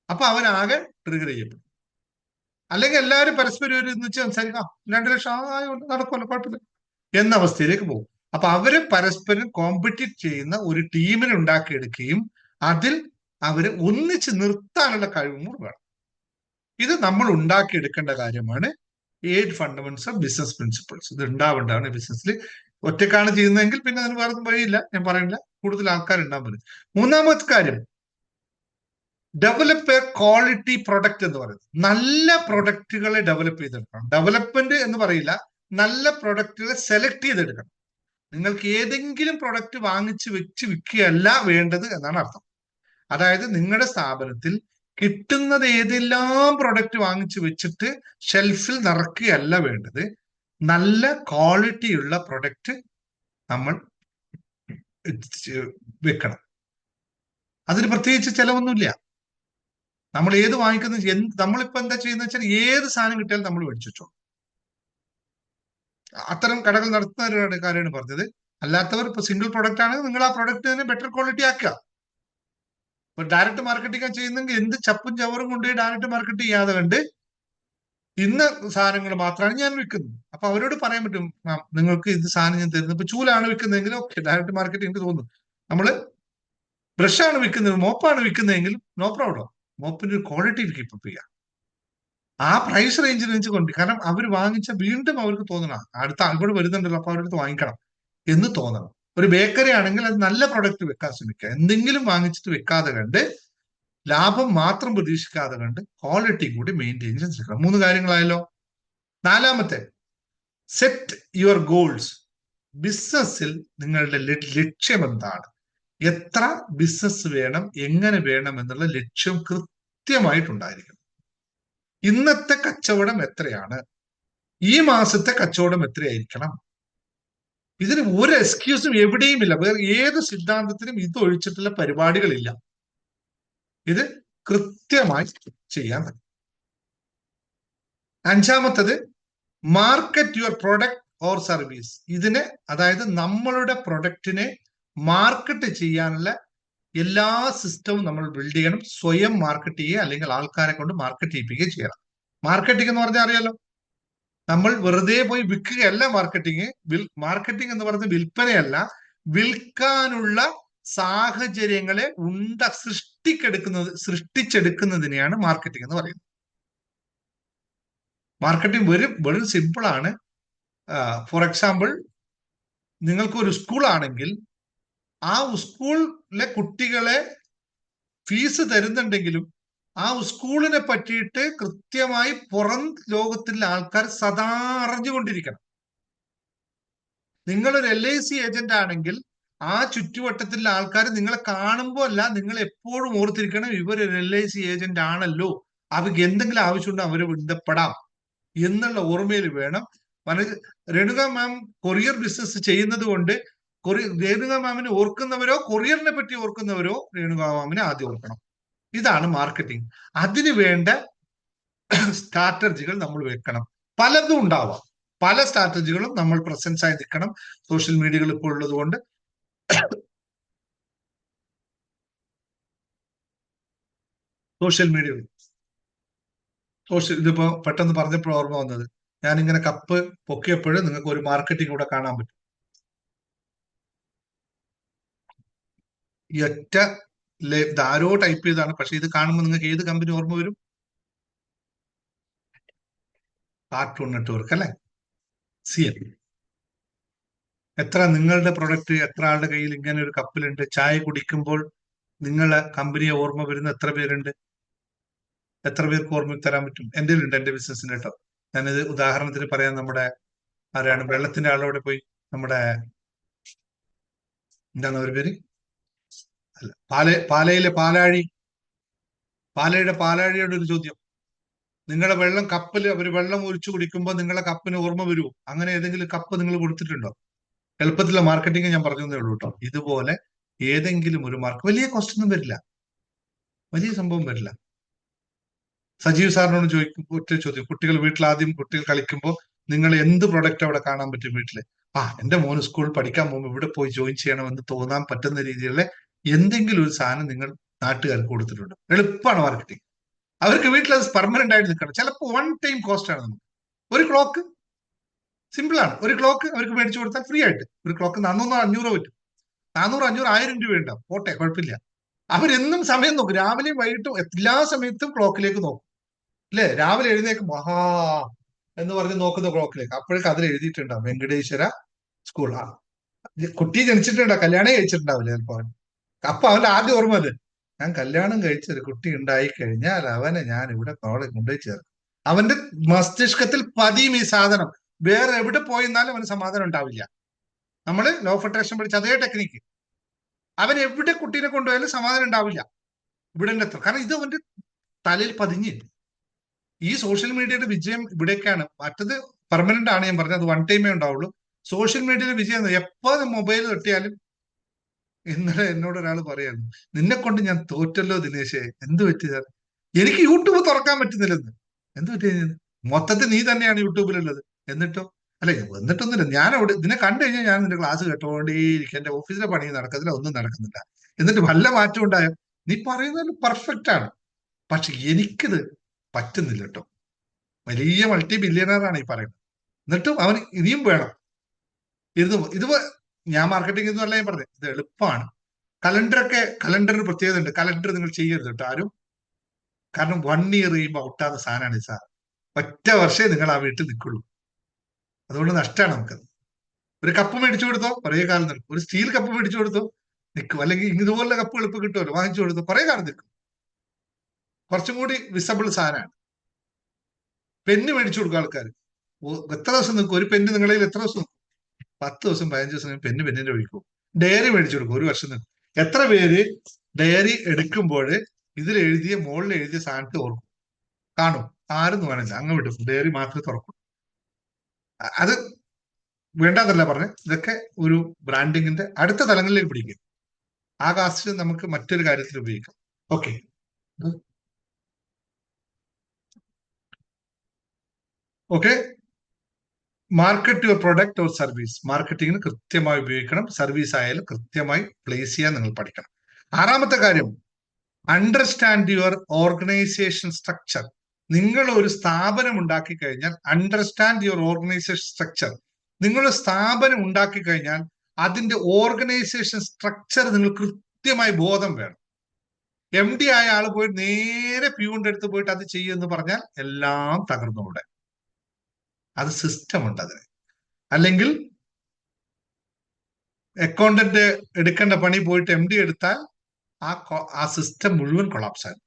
അപ്പൊ അവനാകെ ട്രിഗർ ചെയ്യപ്പെടും. അല്ലെങ്കിൽ എല്ലാവരും പരസ്പരം ഒരു വെച്ച് സംസാരിക്കാം, 2 ലക്ഷം നടക്കുമല്ലോ, കുഴപ്പമില്ല എന്ന അവസ്ഥയിലേക്ക് പോകും. അപ്പൊ അവരെ പരസ്പരം കോമ്പറ്റീറ്റ് ചെയ്യുന്ന ഒരു ടീമിനെ ഉണ്ടാക്കിയെടുക്കുകയും അതിൽ അവരെ ഒന്നിച്ച് നിർത്താനുള്ള കഴിവും വേണം. ഇത് നമ്മൾ ഉണ്ടാക്കിയെടുക്കേണ്ട കാര്യമാണ്. 8 ഫണ്ടമെന്റ്സ് ഓഫ് ബിസിനസ് പ്രിൻസിപ്പിൾസ്. ഇത് ഉണ്ടാവേണ്ടതാണ് ബിസിനസ്സിൽ. ഒറ്റക്കാണ് ചെയ്യുന്നതെങ്കിൽ പിന്നെ അതിന് വേറെ വഴിയില്ല, ഞാൻ പറയുന്നില്ല, കൂടുതൽ ആൾക്കാർ ഉണ്ടാകാൻ പറ്റും. മൂന്നാമത്തെ കാര്യം, ഡെവലപ്പ് എ ക്വാളിറ്റി പ്രൊഡക്റ്റ് എന്ന് പറയുന്നത്. നല്ല പ്രൊഡക്റ്റുകളെ ഡെവലപ്പ് ചെയ്തെടുക്കണം. ഡെവലപ്മെന്റ് എന്ന് പറയില്ല, നല്ല പ്രൊഡക്റ്റുകളെ സെലക്ട് ചെയ്തെടുക്കണം. നിങ്ങൾക്ക് ഏതെങ്കിലും പ്രൊഡക്റ്റ് വാങ്ങിച്ച് വെച്ച് വിൽക്കുകയല്ല വേണ്ടത് എന്നാണ് അർത്ഥം. അതായത് നിങ്ങളുടെ സ്ഥാപനത്തിൽ കിട്ടുന്നത് ഏതെല്ലാം പ്രൊഡക്റ്റ് വാങ്ങിച്ചു വെച്ചിട്ട് ഷെൽഫിൽ നിറക്കുകയല്ല വേണ്ടത്. നല്ല ക്വാളിറ്റിയുള്ള പ്രൊഡക്റ്റ് നമ്മൾ വെക്കണം. അതിന് പ്രത്യേകിച്ച് ചെലവൊന്നുമില്ല. നമ്മൾ ഏത് വാങ്ങിക്കുന്ന നമ്മളിപ്പോ എന്താ ചെയ്യുന്ന വെച്ചാൽ ഏത് സാധനം കിട്ടിയാലും നമ്മൾ മേടിച്ചു വെച്ചോ. അത്തരം കടകൾ നടത്തുന്ന കാര്യമാണ് പറഞ്ഞത്. അല്ലാത്തവർ ഇപ്പൊ സിംഗിൾ പ്രൊഡക്റ്റ് ആണെങ്കിൽ നിങ്ങൾ ആ പ്രൊഡക്റ്റ് തന്നെ ബെറ്റർ ക്വാളിറ്റി ആക്കുക. ഇപ്പൊ ഡയറക്റ്റ് മാർക്കറ്റിംഗ് ചെയ്യുന്നെങ്കിൽ എന്ത് ചപ്പും ചവറും കൊണ്ടുപോയി ഡയറക്റ്റ് മാർക്കറ്റ് ചെയ്യാതെ കണ്ട് ഇന്ന സാധനങ്ങൾ മാത്രമാണ് ഞാൻ വിൽക്കുന്നത്. അപ്പൊ അവരോട് പറയാൻ പറ്റും, നിങ്ങൾക്ക് ഇത് സാധനം ഞാൻ തരുന്നത്. ഇപ്പൊ ചൂലാണ് വിൽക്കുന്നതെങ്കിൽ ഓക്കെ, ഡയറക്റ്റ് മാർക്കറ്റിംഗ് എനിക്ക് തോന്നുന്നു. നമ്മള് ബ്രഷാണ് വിൽക്കുന്നത്, മോപ്പാണ് വിൽക്കുന്നതെങ്കിലും നോ പ്രോബ്ലം, മോപ്പിന്റെ ഒരു ക്വാളിറ്റി കീപ്പപ്പ് ചെയ്യാം. ആ പ്രൈസ് റേഞ്ചിനനുസരിച്ച് കൊണ്ട്, കാരണം അവർ വാങ്ങിച്ച വീണ്ടും അവർക്ക് തോന്നണം അടുത്ത ആൾക്കൂടെ വരുന്നുണ്ടല്ലോ, അപ്പൊ അവരുടെ അടുത്ത് വാങ്ങിക്കണം എന്ന് തോന്നണം. ഒരു ബേക്കറി ആണെങ്കിൽ അത് നല്ല പ്രൊഡക്റ്റ് വെക്കാൻ ശ്രമിക്കുക. എന്തെങ്കിലും വാങ്ങിച്ചിട്ട് വെക്കാതെ കണ്ട്, ലാഭം മാത്രം പ്രതീക്ഷിക്കാതെ കണ്ട് ക്വാളിറ്റി കൂടി മെയിൻറ്റെയിൻ ചെയ്യാൻ ശ്രമിക്കണം. 3 കാര്യങ്ങളായല്ലോ. നാലാമത്തെ, സെറ്റ് യുവർ ഗോൾസ്. ബിസിനസ്സിൽ നിങ്ങളുടെ ലക്ഷ്യം എന്താണ്? എത്ര ബിസിനസ് വേണം, എങ്ങനെ വേണം എന്നുള്ള ലക്ഷ്യം കൃത്യമായിട്ടുണ്ടായിരിക്കണം. ഇന്നത്തെ കച്ചവടം എത്രയാണ്, ഈ മാസത്തെ കച്ചവടം എത്രയായിരിക്കണം. ഇതിന് ഒരു എക്സ്ക്യൂസും എവിടെയും ഇല്ല. വേറെ ഏത് സിദ്ധാന്തത്തിനും ഇത് ഒഴിച്ചിട്ടുള്ള പരിപാടികളില്ല. ഇത് കൃത്യമായി ചെയ്യാൻ പറ്റും. അഞ്ചാമത്തത്, market your product or service. ഇതിനെ, അതായത് നമ്മളുടെ പ്രൊഡക്റ്റിനെ മാർക്കറ്റ് ചെയ്യാനുള്ള എല്ലാ സിസ്റ്റവും നമ്മൾ ബിൽഡ് ചെയ്യണം. സ്വയം മാർക്കറ്റ് ചെയ്യുക, അല്ലെങ്കിൽ ആൾക്കാരെ കൊണ്ട് മാർക്കറ്റ് ചെയ്യിപ്പിക്കുകയും ചെയ്യണം. മാർക്കറ്റിംഗ് എന്ന് പറഞ്ഞാൽ അറിയാലോ, നമ്മൾ വെറുതെ പോയി വിൽക്കുകയല്ല മാർക്കറ്റിംഗ്. മാർക്കറ്റിംഗ് എന്ന് പറയുന്നത് വിൽപ്പനയല്ല, വിൽക്കാനുള്ള സാഹചര്യങ്ങളെ സൃഷ്ടിച്ചെടുക്കുന്നതിനെയാണ് മാർക്കറ്റിംഗ് എന്ന് പറയുന്നത്. മാർക്കറ്റിംഗ് വെറും സിമ്പിൾ ആണ്. ഫോർ എക്സാമ്പിൾ, നിങ്ങൾക്ക് ഒരു സ്കൂൾ ആണെങ്കിൽ ആ സ്കൂളിലെ കുട്ടികളെ ഫീസ് തരുന്നുണ്ടെങ്കിലും ആ സ്കൂളിനെ പറ്റിയിട്ട് കൃത്യമായി പുറം ലോകത്തിലെ ആൾക്കാർ സദാ അറിഞ്ഞുകൊണ്ടിരിക്കണം. നിങ്ങളൊരു LIC ഏജന്റ് ആണെങ്കിൽ ആ ചുറ്റുവട്ടത്തിലെ ആൾക്കാർ നിങ്ങളെ കാണുമ്പോൾ അല്ല, നിങ്ങൾ എപ്പോഴും ഓർത്തിരിക്കണം, ഇവരൊരു LIC ഏജന്റ് ആണല്ലോ, അവർക്ക് എന്തെങ്കിലും ആവശ്യമുണ്ടോ അവര് ബന്ധപ്പെടാം എന്നുള്ള ഓർമ്മയിൽ വേണം. രേണുക മാം കൊറിയർ ബിസിനസ് ചെയ്യുന്നത് കൊണ്ട് രേണുക മാമിനെ ഓർക്കുന്നവരോ കൊറിയറിനെ പറ്റി ഓർക്കുന്നവരോ രേണുക മാമിനെ ആദ്യം ഓർക്കണം. ഇതാണ് മാർക്കറ്റിംഗ്. അതിന് വേണ്ട സ്ട്രാറ്റജികൾ നമ്മൾ വെക്കണം. പലതും ഉണ്ടാവാം, പല സ്ട്രാറ്റജികളും നമ്മൾ പ്രസൻസ് ആയി നിൽക്കണം. സോഷ്യൽ മീഡിയകൾ ഇപ്പോൾ ഉള്ളത് കൊണ്ട് ഇതിപ്പോ പെട്ടെന്ന് പറഞ്ഞപ്പോൾ ഓർമ്മ വന്നത്, ഞാനിങ്ങനെ കപ്പ് പൊക്കിയപ്പോൾ നിങ്ങൾക്ക് ഒരു മാർക്കറ്റിംഗ് കൂടെ കാണാൻ പറ്റും. ഈ ഒറ്റ ആരോ ടൈപ്പ് ചെയ്താണ്, പക്ഷെ ഇത് കാണുമ്പോൾ നിങ്ങൾക്ക് ഏത് കമ്പനി ഓർമ്മ വരും? കാർട്ടൂൺ നെറ്റ്വർക്ക് അല്ലെ, CN. എത്ര നിങ്ങളുടെ പ്രൊഡക്റ്റ് എത്ര ആളുടെ കയ്യിൽ ഇങ്ങനെ ഒരു കപ്പിലുണ്ട്? ചായ കുടിക്കുമ്പോൾ നിങ്ങളെ കമ്പനിയെ ഓർമ്മ വരുന്ന എത്ര പേരുണ്ട്? എത്ര പേർക്ക് ഓർമ്മ തരാൻ പറ്റും? എൻ്റെ ഉണ്ട്, എൻ്റെ ബിസിനസ്സിന് കേട്ടോ. ഞാനിത് ഉദാഹരണത്തിന് പറയാൻ, നമ്മുടെ ആരാണ് വെള്ളത്തിന്റെ ആളോടെ പോയി, നമ്മുടെ എന്താണ് ഒരു പേര്, അല്ല, പാലയിലെ പാലാഴിയുടെ ഒരു ചോദ്യം, നിങ്ങളുടെ വെള്ളം കപ്പിൽ അവർ വെള്ളം ഒഴിച്ചു കുടിക്കുമ്പോൾ നിങ്ങളെ കപ്പിന് ഓർമ്മ വരുമോ? അങ്ങനെ ഏതെങ്കിലും കപ്പ് നിങ്ങൾ കൊടുത്തിട്ടുണ്ടോ? എളുപ്പത്തിലുള്ള മാർക്കറ്റിംഗ് ഞാൻ പറഞ്ഞു തന്നേ ഉള്ളൂ കേട്ടോ. ഇതുപോലെ ഏതെങ്കിലും ഒരു വലിയ കോസ്റ്റ് ഒന്നും വരില്ല, വലിയ സംഭവം വരില്ല. സജീവ് സാറിനോട് ഒറ്റ ചോദ്യം, കുട്ടികൾ കളിക്കുമ്പോൾ നിങ്ങൾ എന്ത് പ്രൊഡക്റ്റ് അവിടെ കാണാൻ പറ്റും വീട്ടില്? എന്റെ മോന് സ്കൂൾ പഠിക്കാൻ പോകുമ്പോൾ ഇവിടെ പോയി ജോയിൻ ചെയ്യണമെന്ന് തോന്നാൻ പറ്റുന്ന രീതിയിലുള്ള എന്തെങ്കിലും ഒരു സാധനം നിങ്ങൾ നാട്ടുകാർക്ക് കൊടുത്തിട്ടുണ്ട്. എളുപ്പമാണ് മാർക്കറ്റിംഗ്. അവർക്ക് വീട്ടിൽ അത് പെർമനന്റ് ആയിട്ട് നിൽക്കണം. ചിലപ്പോൾ വൺ ടൈം കോസ്റ്റ് ആണ്. നമുക്ക് ഒരു ക്ലോക്ക് സിമ്പിൾ ആണ്. ഒരു ക്ലോക്ക് അവർക്ക് മേടിച്ചു കൊടുത്താൽ ഫ്രീ ആയിട്ട്. ഒരു ക്ലോക്ക് 400-500 പറ്റും. 400-500-1000 രൂപ ഉണ്ടാവും, പോട്ടെ, കുഴപ്പമില്ല. അവരെന്നും സമയം നോക്കും, രാവിലെയും വൈകിട്ടും എല്ലാ സമയത്തും ക്ലോക്കിലേക്ക് നോക്കും അല്ലെ. രാവിലെ എഴുന്നേക്കും, എന്ന് പറഞ്ഞ് നോക്കുന്ന ക്ലോക്കിലേക്ക്, അപ്പോഴേക്ക് അതിൽ എഴുതിയിട്ടുണ്ടാവും വെങ്കടേശ്വര സ്കൂൾ. കുട്ടി ജനിച്ചിട്ടുണ്ടാവും, കല്യാണം കഴിച്ചിട്ടുണ്ടാവില്ല ചിലപ്പോ. അപ്പൊ അവന്റെ ആദ്യം ഓർമ്മ അത്, ഞാൻ കല്യാണം കഴിച്ചൊരു കുട്ടി ഉണ്ടായി കഴിഞ്ഞാൽ അവനെ ഞാൻ ഇവിടെ കൊണ്ടുപോയി ചേർക്കും. അവന്റെ മസ്തിഷ്കത്തിൽ പതിയും ഈ സാധനം. വേറെ എവിടെ പോയെന്നാലും അവന് സമാധാനം ഉണ്ടാവില്ല. നമ്മള് ലോ ഓഫ് അട്രാക്ഷൻ പഠിച്ച അതേ ടെക്നിക്ക്. അവൻ എവിടെ കുട്ടീനെ കൊണ്ടുപോയാലും സമാധാനം ഉണ്ടാവില്ല. ഇവിടെ എത്ര, കാരണം ഇത് അവന്റെ തലയിൽ പതിഞ്ഞ്. ഈ സോഷ്യൽ മീഡിയയുടെ വിജയം ഇവിടേക്കാണ്. മറ്റത് പെർമനന്റ് ആണ്, ഞാൻ പറഞ്ഞത്, അത് വൺ ടൈമേ ഉണ്ടാവുള്ളൂ. സോഷ്യൽ മീഡിയയുടെ വിജയം എപ്പോ മൊബൈൽ തട്ടിയാലും. ഇന്നലെ എന്നോട് ഒരാൾ പറയായിരുന്നു, നിന്നെ കൊണ്ട് ഞാൻ തോറ്റല്ലോ ദിനേശേ, എന്ത് പറ്റിയത്? എനിക്ക് യൂട്യൂബ് തുറക്കാൻ പറ്റുന്നില്ലെന്ന്. എന്ത് പറ്റിയത്? മൊത്തത്തിൽ നീ തന്നെയാണ് യൂട്യൂബിലുള്ളത്. എന്നിട്ടോ? അല്ലെ, എന്നിട്ടൊന്നുമില്ല, ഞാൻ അവിടെ ഇതിനെ കണ്ടു കഴിഞ്ഞാൽ ഞാൻ നിന്റെ ക്ലാസ് കേട്ടോണ്ടേയിരിക്കും, എന്റെ ഓഫീസിലെ പണി നടക്കുന്നില്ല, ഒന്നും നടക്കുന്നില്ല. എന്നിട്ട് വല്ല മാറ്റം ഉണ്ടായോ? നീ പറയുന്നത് പെർഫെക്റ്റ് ആണ്, പക്ഷെ എനിക്കിത് പറ്റുന്നില്ല കേട്ടോ. വലിയ മൾട്ടി ബില്യണറാണ് ഈ പറയുന്നത്. എന്നിട്ടും അവന് ഇനിയും വേണം. ഇത് ഞാൻ മാർക്കറ്റിംഗ് എന്ന് പറഞ്ഞാൽ ഞാൻ പറഞ്ഞത്, ഇത് എളുപ്പമാണ്. കലണ്ടറിന് പ്രത്യേകത ഉണ്ട്. കലണ്ടർ നിങ്ങൾ ചെയ്യരുത് കേട്ടോ ആരും. കാരണം 1 ഇയർ കഴിയുമ്പോൾ ഔട്ടാകുന്ന സാധനമാണ് ഈ സാർ. ഒറ്റ വർഷമേ നിങ്ങൾ ആ വീട്ടിൽ നിൽക്കുള്ളൂ. അതുകൊണ്ട് നഷ്ടമാണ് നമുക്കത്. ഒരു കപ്പ് മേടിച്ചു കൊടുത്തോ, കുറേ കാലം നിൽക്കും. ഒരു സ്റ്റീൽ കപ്പ് മേടിച്ചു കൊടുത്തോ, നിൽക്കും. അല്ലെങ്കിൽ ഇതുപോലുള്ള കപ്പുകൾ ഇപ്പൊ കിട്ടുമല്ലോ, വാങ്ങിച്ചു കൊടുത്തോ, കുറേ കാലം നിൽക്കും. കുറച്ചും കൂടി വിസബിൾ സാധനമാണ്. പെന്ന് മേടിച്ചു കൊടുക്കും ആൾക്കാർ. എത്ര ദിവസം നിൽക്കും ഒരു പെന്ന് നിങ്ങളുടെ കയ്യിൽ എത്ര ദിവസം നിൽക്കും? 10 ദിവസം 15 ദിവസം പെന്നിന്റെ ഒഴിക്കും. ഡയറി മേടിച്ചു കൊടുക്കും, ഒരു വർഷം നിൽക്കും. എത്ര പേര് ഡയറി എടുക്കുമ്പോൾ ഇതിൽ എഴുതിയ മുകളിൽ എഴുതിയ സാധനത്തെ ഓർക്കും? കാണും? ആരും കാണില്ല, അങ്ങ് വിട്ടു, ഡയറി മാത്രമേ തുറക്കും. അത് വേണ്ടാന്നല്ല പറഞ്ഞ്, ഇതൊക്കെ ഒരു ബ്രാൻഡിങ്ങിന്റെ അടുത്ത തലങ്ങളിലേക്ക് പിടിക്കും. ആ കാസ്റ്റ് നമുക്ക് മറ്റൊരു കാര്യത്തിൽ ഉപയോഗിക്കാം. Okay, okay. Market your product or service. മാർക്കറ്റിങ്ങിന് കൃത്യമായി ഉപയോഗിക്കണം. സർവീസ് ആയാലും കൃത്യമായി പ്ലേസ് ചെയ്യാൻ നിങ്ങൾ പഠിക്കണം. 6ാമത്തെ കാര്യം, അണ്ടർസ്റ്റാൻഡ് യുവർ ഓർഗനൈസേഷൻ സ്ട്രക്ചർ. നിങ്ങൾ ഒരു സ്ഥാപനം ഉണ്ടാക്കി കഴിഞ്ഞാൽ അണ്ടർസ്റ്റാൻഡ് യുവർ ഓർഗനൈസേഷൻ സ്ട്രക്ചർ. നിങ്ങൾ സ്ഥാപനം ഉണ്ടാക്കി കഴിഞ്ഞാൽ അതിന്റെ ഓർഗനൈസേഷൻ സ്ട്രക്ചർ നിങ്ങൾ കൃത്യമായി ബോധം വേണം. MD ആയ ആൾ പോയിട്ട് നേരെ പ്യൂണിന്റെ അടുത്ത് പോയിട്ട് അത് ചെയ്യുമെന്ന് പറഞ്ഞാൽ എല്ലാം തകർന്നോടെ. അത് സിസ്റ്റം ഉണ്ട് അതിന്. അല്ലെങ്കിൽ അക്കൗണ്ടന്റ് എടുക്കേണ്ട പണി പോയിട്ട് MD എടുത്താൽ ആ സിസ്റ്റം മുഴുവൻ കൊളാപ്സ് ആകും,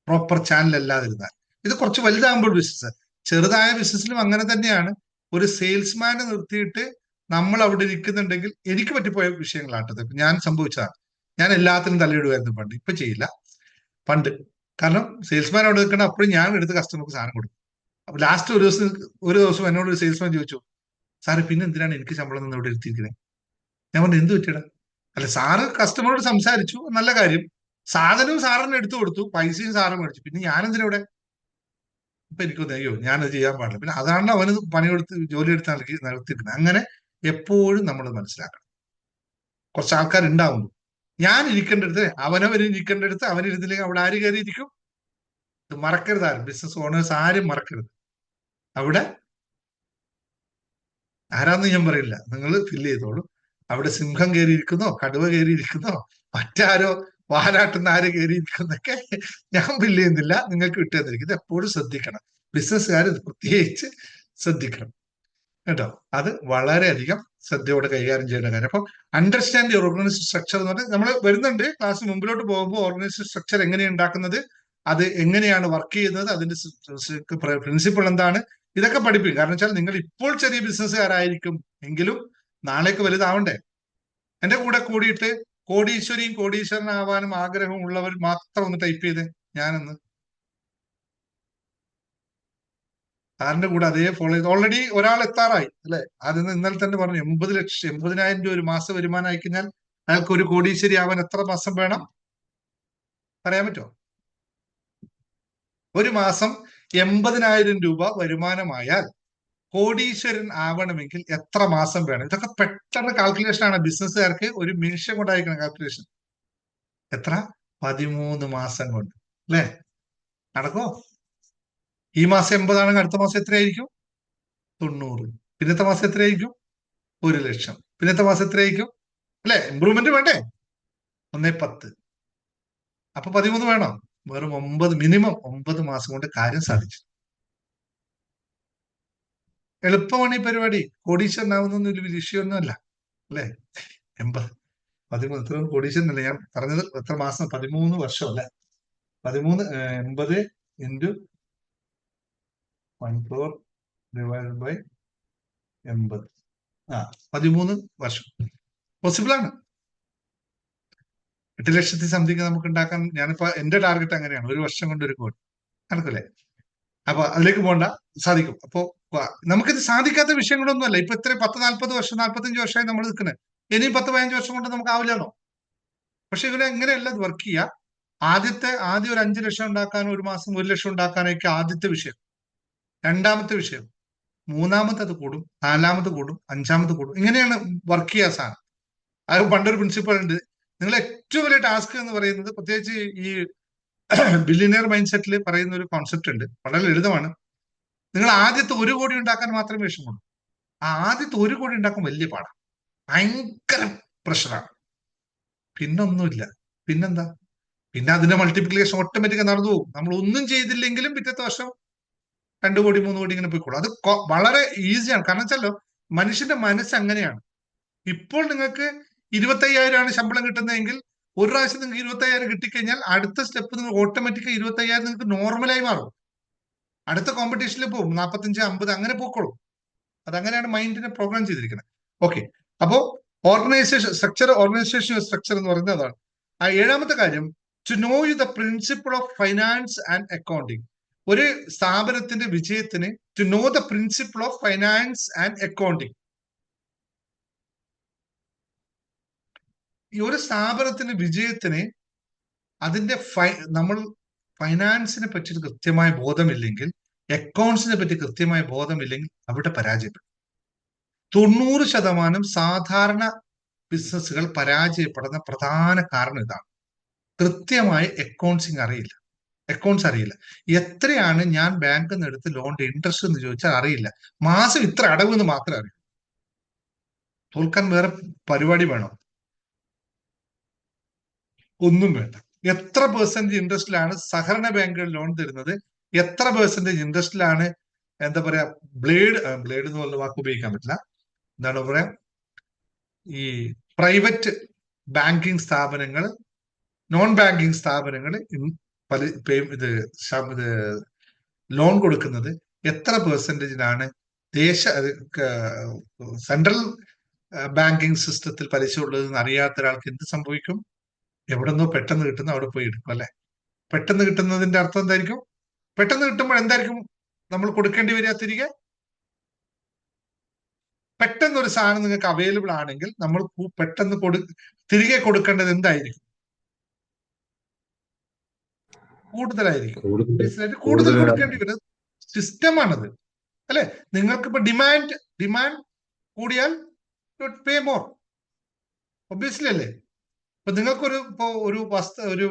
പ്രോപ്പർ ചാനൽ അല്ലാതിരുന്നാൽ. ഇത് കുറച്ച് വലുതാകുമ്പോൾ ബിസിനസ്, ചെറുതായ ബിസിനസ്സിലും അങ്ങനെ തന്നെയാണ്. ഒരു സെയിൽസ്മാനെ നിർത്തിയിട്ട് നമ്മൾ അവിടെ ഇരിക്കുന്നുണ്ടെങ്കിൽ, എനിക്ക് പറ്റിപ്പോയ വിഷയങ്ങളാട്ടത് ഞാൻ സംഭവിച്ചതാണ്. ഞാൻ എല്ലാത്തിനും തലയിടുമായിരുന്നു പണ്ട്, ഇപ്പൊ ചെയ്യില്ല. പണ്ട് കാരണം സെയിൽസ്മാൻ അവിടെ നിൽക്കണം, അപ്പോഴും ഞാൻ എടുത്ത് കസ്റ്റമർക്ക് സാധനം കൊടുക്കും. അപ്പൊ ലാസ്റ്റ് ഒരു ദിവസം എന്നോട് ഒരു സെയിൽസ്മാൻ ചോദിച്ചു, സാറ് പിന്നെ എന്തിനാണ് എനിക്ക് ശമ്പളം നിന്ന് ഇവിടെ ഇരുത്തിയിരിക്കുന്നത്? ഞാൻ പറഞ്ഞു, എന്ത് പറ്റിയടാ? അല്ല, സാറ് കസ്റ്റമറോട് സംസാരിച്ചു, നല്ല കാര്യം, സാധനവും സാറിന് എടുത്തു കൊടുത്തു, പൈസയും സാറും മേടിച്ചു, പിന്നെ ഞാനെന്തിനാ ഇവിടെ? ഇപ്പൊ എനിക്കൊന്ന് അയ്യോ ഞാനത് ചെയ്യാൻ പാടില്ല. പിന്നെ അതാണ് അവന് പണിയെടുത്ത് ജോലി എടുത്ത് നടത്തിയിരിക്കുന്നത്. അങ്ങനെ എപ്പോഴും നമ്മൾ മനസ്സിലാക്കണം. കുറച്ച് ആൾക്കാരുണ്ടാവുന്നു, ഞാൻ ഇരിക്കേണ്ടടുത്ത് അവനവൻ ഇരിക്കേണ്ടടുത്ത് അവനിരുന്നില്ലെങ്കിൽ അവിടെ ആര് കയറിയിരിക്കും? ഇത് മറക്കരുത്, ആരും ബിസിനസ് ഓണേഴ്സ് ആരും മറക്കരുത്. അവിടെ ആരാന്ന് ഞാൻ പറയില്ല, നിങ്ങൾ ഫില്ല് ചെയ്തോളൂ. അവിടെ സിംഹം കയറിയിരിക്കുന്നോ, കടുവ കയറിയിരിക്കുന്നോ, മറ്റാരോ വാലാട്ടുന്ന ആര് കയറിയിരിക്കുന്നൊക്കെ ഞാൻ ഫില്ല് ചെയ്യുന്നില്ല, നിങ്ങൾക്ക് വിട്ടുതന്നിരിക്കും. ഇത് എപ്പോഴും ശ്രദ്ധിക്കണം, ബിസിനസ്സുകാർ ഇത് പ്രത്യേകിച്ച് ശ്രദ്ധിക്കണം കേട്ടോ. അത് വളരെയധികം ശ്രദ്ധയോടെ കൈകാര്യം ചെയ്യേണ്ട കാര്യം. അപ്പം അണ്ടർസ്റ്റാൻഡ് യുവർ ഓർഗനൈസേഷൻ സ്ട്രക്ചർ എന്ന് പറഞ്ഞാൽ നമ്മൾ വരുന്നുണ്ട് ക്ലാസ് മുമ്പിലോട്ട് പോകുമ്പോൾ, ഓർഗനൈസേഷൻ സ്ട്രക്ചർ എങ്ങനെയാണ് ഉണ്ടാക്കുന്നത്, അത് എങ്ങനെയാണ് വർക്ക് ചെയ്യുന്നത്, അതിന്റെ പ്രിൻസിപ്പിൾ എന്താണ്, ഇതൊക്കെ പഠിപ്പിക്കും. കാരണം വെച്ചാൽ നിങ്ങൾ ഇപ്പോൾ ചെറിയ ബിസിനസ്സുകാരായിരിക്കും എങ്കിലും നാളേക്ക് വലുതാവണ്ടേ. എന്റെ കൂടെ കൂടിയിട്ട് കോടീശ്വരിയും കോടീശ്വരനാവാനും ആഗ്രഹമുള്ളവർ മാത്രം ഒന്ന് ടൈപ്പ് ചെയ്ത് ഞാനൊന്ന്. സാറിന്റെ കൂടെ അതേ ഫോളോ ചെയ്ത് ഓൾറെഡി ഒരാൾ എത്താറായി അല്ലെ. അതിന് ഇന്നലെ തന്നെ പറഞ്ഞു 80,000 രൂപ ഒരു മാസം വരുമാനം അയക്കഴിഞ്ഞാൽ അയാൾക്ക് ഒരു കോടീശ്വരി ആവാൻ എത്ര മാസം വേണം പറയാൻ പറ്റുമോ? ഒരു മാസം 80,000 രൂപ വരുമാനമായാൽ കോടീശ്വരൻ ആവണമെങ്കിൽ എത്ര മാസം വേണം? ഇതൊക്കെ പെട്ടെന്ന് കാൽക്കുലേഷൻ ആണ്, ബിസിനസ്സുകാർക്ക് ഒരു നിമിഷം കൊണ്ടായിരിക്കണം കാൽക്കുലേഷൻ. എത്ര? 13 മാസം കൊണ്ട് അല്ലെ നടക്കോ? ഈ മാസം 80 ആണെങ്കിൽ അടുത്ത മാസം എത്രയായിരിക്കും? 90. പിന്നത്തെ മാസം എത്രയായിരിക്കും? 1,00,000. പിന്നത്തെ മാസം എത്രയായിരിക്കും? അല്ലെ, ഇമ്പ്രൂവ്മെന്റ് വേണ്ടേ? 1,10. അപ്പൊ 13 വേണം. വെറും 9, മിനിമം 9 മാസം കൊണ്ട് കാര്യം സാധിച്ചു. എളുപ്പമാണ് ഈ പരിപാടി. കോടീശ്വരനാവുന്നൊന്നും ഒരു വിഷയമൊന്നുമല്ല അല്ലെ. 80, 13 ഇത്ര കോടീശ്വരനല്ല ഞാൻ പറഞ്ഞത്. എത്ര മാസം? 13 വർഷം അല്ലെ. 13 80 ഇൻറ്റു 1/4 ഡിവൈഡഡ് ബൈ 80. 13 വർഷം പോസിബിൾ ആണ്. 8 ലക്ഷത്തി സംതിങ് നമുക്ക് ഉണ്ടാക്കാൻ, ഞാനിപ്പോ എന്റെ ടാർഗറ്റ് അങ്ങനെയാണ്, ഒരു വർഷം കൊണ്ട് 1 കോടി നടക്കൂലേ. അപ്പൊ അതിലേക്ക് പോകണ്ട, സാധിക്കും. അപ്പോ നമുക്കിത് സാധിക്കാത്ത വിഷയങ്ങളൊന്നുമല്ല. ഇപ്പൊ ഇത്ര 10-40 വർഷം 45 വർഷമായി നമ്മൾ നിൽക്കുന്നത്. ഇനിയും 10-15 വർഷം കൊണ്ട് നമുക്ക് ആവില്ലാണോ? പക്ഷെ ഇവരെ എങ്ങനെയല്ല വർക്ക് ചെയ്യുക. ആദ്യം ഒരു 5 ലക്ഷം ഉണ്ടാക്കാനും ഒരു മാസം 1 ലക്ഷം ഉണ്ടാക്കാനൊക്കെ ആദ്യത്തെ വിഷയം. രണ്ടാമത്തെ വിഷയം, മൂന്നാമത്തെ അത് കൂടും, നാലാമത്തെ കൂടും, അഞ്ചാമത്തെ കൂടും. ഇങ്ങനെയാണ് വർക്ക് ചെയ്യുക സാധനം. അത് പണ്ടൊരു പ്രിൻസിപ്പൾ ഉണ്ട്, നിങ്ങൾ ഏറ്റവും വലിയ ടാസ്ക് എന്ന് പറയുന്നത്, പ്രത്യേകിച്ച് ഈ ബില്ലിയനിയർ മൈൻഡ് സെറ്റിൽ പറയുന്ന ഒരു കോൺസെപ്റ്റ് ഉണ്ട്, വളരെ ലളിതമാണ്. നിങ്ങൾ ആദ്യത്തെ 1 കോടി ഉണ്ടാക്കാൻ മാത്രമേ വിഷമമുള്ളൂ. ആദ്യത്തെ 1 കോടി ഉണ്ടാക്കാൻ വലിയ പാടാണ്, ഭയങ്കര പ്രഷറാണ്. പിന്നൊന്നുമില്ല. പിന്നെന്താ? പിന്നെ അതിന്റെ മൾട്ടിപ്ലിക്കേഷൻ ഓട്ടോമാറ്റിക്കായി നടന്നു പോകും. നമ്മൾ ഒന്നും ചെയ്തില്ലെങ്കിലും പിറ്റത്തെ വർഷം 2 കോടി 3 കോടി ഇങ്ങനെ പോയിക്കോളും. അത് വളരെ ഈസിയാണ്. കാരണം വെച്ചാലോ, മനുഷ്യന്റെ മനസ്സ് അങ്ങനെയാണ്. ഇപ്പോൾ നിങ്ങൾക്ക് 25,000 ആണ് ശമ്പളം കിട്ടുന്നതെങ്കിൽ, ഒരു പ്രാവശ്യം നിങ്ങൾക്ക് 25,000 കിട്ടിക്കഴിഞ്ഞാൽ അടുത്ത സ്റ്റെപ്പ് നിങ്ങൾ ഓട്ടോമാറ്റിക്കായി 25,000 നിങ്ങൾക്ക് നോർമലായി മാറും. അടുത്ത കോമ്പറ്റീഷനിൽ പോകും, 45, 50 അങ്ങനെ പോക്കോളും. അതങ്ങനെയാണ് മൈൻഡിനെ പ്രോഗ്രാം ചെയ്തിരിക്കുന്നത്. ഓക്കെ, അപ്പോ ഓർഗനൈസേഷൻ സ്ട്രക്ചർ എന്ന് പറയുന്നത് അതാണ്. ഏഴാമത്തെ കാര്യം, to know you the principle of finance and accounting. ഒരു സ്ഥാപനത്തിന്റെ വിജയത്തിന് to know the principle of finance and accounting. ഈ ഒരു സ്ഥാപനത്തിന്റെ വിജയത്തിന് അതിന്റെ നമ്മൾ ഫൈനാൻസിനെ പറ്റി കൃത്യമായ ബോധമില്ലെങ്കിൽ, അക്കൗണ്ട്സിനെ പറ്റി കൃത്യമായ ബോധമില്ലെങ്കിൽ അവിടെ പരാജയപ്പെടും. 90% സാധാരണ ബിസിനസ്സുകൾ പരാജയപ്പെടുന്ന പ്രധാന കാരണം ഇതാണ്. കൃത്യമായി അക്കൗണ്ട്സ് അറിയില്ല. എത്രയാണ് ഞാൻ ബാങ്കിൽ നിന്ന് എടുത്ത് ലോണിന്റെ ഇൻട്രസ്റ്റ് എന്ന് ചോദിച്ചാൽ അറിയില്ല. മാസം ഇത്ര അടവ് എന്ന് മാത്രമേ അറിയൂ. തോൽക്കാൻ വേറെ പരിപാടി വേണോ? ഒന്നും വേണ്ട. എത്ര പെർസെന്റേജ് ഇൻട്രസ്റ്റിലാണ് സഹകരണ ബാങ്കുകൾ ലോൺ തരുന്നത്? എത്ര പെർസെന്റേജ് ഇൻട്രസ്റ്റിലാണ് എന്താ പറയാ ബ്ലേഡ് എന്ന് പറഞ്ഞ വാക്ക് ഉപയോഗിക്കാൻ പറ്റില്ല, എന്താണ് പറയാ, ഈ പ്രൈവറ്റ് ബാങ്കിങ് സ്ഥാപനങ്ങൾ, നോൺ ബാങ്കിങ് സ്ഥാപനങ്ങൾ ഇത് ലോൺ കൊടുക്കുന്നത് എത്ര പെർസെന്റേജിലാണ് സെൻട്രൽ ബാങ്കിങ് സിസ്റ്റത്തിൽ പലിശ ഉള്ളതെന്ന് അറിയാത്ത ഒരാൾക്ക് എന്ത് സംഭവിക്കും? എവിടെ നിന്നോ പെട്ടെന്ന് കിട്ടുന്ന അവിടെ പോയി എടുക്കും അല്ലെ? പെട്ടെന്ന് കിട്ടുന്നതിന്റെ അർത്ഥം എന്തായിരിക്കും? പെട്ടെന്ന് കിട്ടുമ്പോൾ എന്തായിരിക്കും നമ്മൾ കൊടുക്കേണ്ടി വരിക തിരികെ? പെട്ടെന്ന് ഒരു സാധനം നിങ്ങൾക്ക് അവൈലബിൾ ആണെങ്കിൽ നമ്മൾ പെട്ടെന്ന് തിരികെ കൊടുക്കേണ്ടത് എന്തായിരിക്കും? കൂടുതലായിരിക്കും. കൂടുതൽ കൊടുക്കേണ്ടി വരുന്നത് സിസ്റ്റമാണത് അല്ലെ? നിങ്ങൾക്കിപ്പോ ഡിമാൻഡ് കൂടിയാൽ പേ മോർ, ഒബ്വിയസ്ലി അല്ലേ? ഇപ്പൊ നിങ്ങൾക്കൊരു ഒരു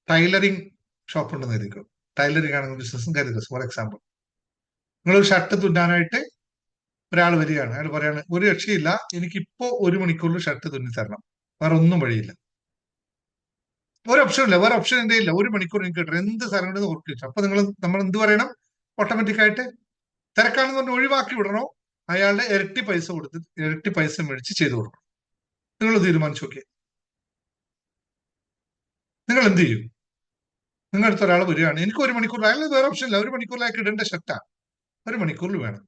ടൈലറിങ് ഷോപ്പ് ഉണ്ടെന്ന് കരുതിക്കോ. ടൈലറിങ് ആണെങ്കിൽ ബിസിനസ്സും കരുതുക. ഫോർ എക്സാമ്പിൾ, നിങ്ങളൊരു ഷർട്ട് തുന്നാനായിട്ട് ഒരാൾ വരികയാണ്. അയാൾ പറയാണ്, ഒരു രക്ഷയില്ല, എനിക്കിപ്പോ 1 മണിക്കൂറിൽ ഷർട്ട് തുന്നി തരണം, വേറെ ഒന്നും വഴിയില്ല, വേറെ ഓപ്ഷൻ എന്റെ ഇല്ല, 1 മണിക്കൂർ എനിക്ക് കിട്ടണം, എന്ത് സാധനം കൊണ്ട് ഓർക്കിച്ചു. അപ്പൊ നമ്മൾ എന്ത് പറയണം? ഓട്ടോമാറ്റിക്കായിട്ട് തിരക്കാണെന്ന് പറഞ്ഞ് ഒഴിവാക്കി വിടണോ, അയാളുടെ ഇരട്ടി പൈസ മേടിച്ച് ചെയ്തു കൊടുക്കണം? നിങ്ങൾ തീരുമാനിച്ചു നോക്കിയേ. നിങ്ങൾ എന്ത് ചെയ്യും? നിങ്ങളുടെ അടുത്ത് ഒരാൾ വരികയാണ്, എനിക്ക് 1 മണിക്കൂർ, അയാൾ വേറെ ഓപ്ഷൻ ഇല്ല, 1 മണിക്കൂറിലേക്ക് ഇടേണ്ട ഷർട്ടാണ്, 1 മണിക്കൂറിൽ വേണം.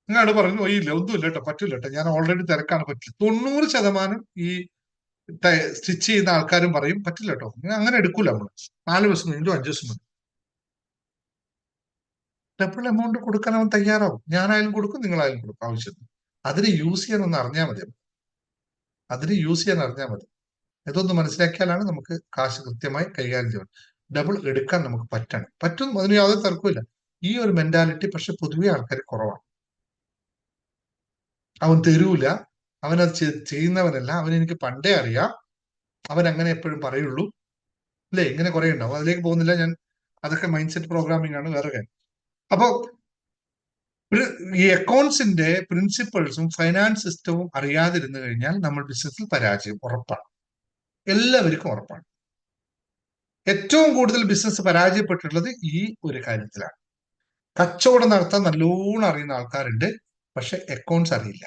നിങ്ങളോട് പറഞ്ഞു, ഇല്ല ഒന്നുമില്ല കേട്ടോ, പറ്റില്ല കേട്ടോ, ഞാൻ ഓൾറെഡി തിരക്കാണ്, പറ്റില്ല. 90% ഈ സ്റ്റിച്ച് ചെയ്യുന്ന ആൾക്കാരും പറയും പറ്റില്ല കേട്ടോ, അങ്ങനെ എടുക്കൂല നമ്മൾ, 4 ദിവസം കഴിഞ്ഞു 5 ദിവസം മതി. ഡബിൾ എമൗണ്ട് കൊടുക്കാൻ അവൻ തയ്യാറാവും. ഞാനായാലും കൊടുക്കും, നിങ്ങളായാലും കൊടുക്കും, ആവശ്യത്തിന്. അതിന് യൂസ് ചെയ്യാൻ അറിഞ്ഞാൽ മതി. ഇതൊന്ന് മനസ്സിലാക്കിയാലാണ് നമുക്ക് കാശ് കൃത്യമായി കൈകാര്യം ചെയ്യണം. ഡബിൾ എടുക്കാൻ നമുക്ക് പറ്റും, അതിന് യാതൊരു തർക്കമില്ല. ഈ ഒരു മെന്റാലിറ്റി പക്ഷെ പൊതുവെ ആൾക്കാർ കുറവാണ്. അവൻ തരൂല, അവനത് ചെയ്യുന്നവനല്ല, അവൻ എനിക്ക് പണ്ടേ അറിയാം, അവൻ അങ്ങനെ എപ്പോഴും പറയുള്ളൂ അല്ലെ? ഇങ്ങനെ കുറെ ഉണ്ടാവും, അതിലേക്ക് പോകുന്നില്ല ഞാൻ. അതൊക്കെ മൈൻഡ് സെറ്റ് പ്രോഗ്രാമിംഗ് ആണ്, വേറെ കാര്യം. അപ്പോ ഈ അക്കൗണ്ട്സിന്റെ പ്രിൻസിപ്പിൾസും ഫൈനാൻസ് സിസ്റ്റവും അറിയാതിരുന്നു കഴിഞ്ഞാൽ നമ്മൾ ബിസിനസ്സിൽ പരാജയം ഉറപ്പാണ്, എല്ലാവർക്കും ഉറപ്പാണ്. ഏറ്റവും കൂടുതൽ ബിസിനസ് പരാജയപ്പെട്ടിട്ടുള്ളത് ഈ ഒരു കാര്യത്തിലാണ്. കച്ചവടം നടത്താൻ നല്ലോണം അറിയുന്ന ആൾക്കാരുണ്ട്, പക്ഷെ അക്കൗണ്ട്സ് അറിയില്ല,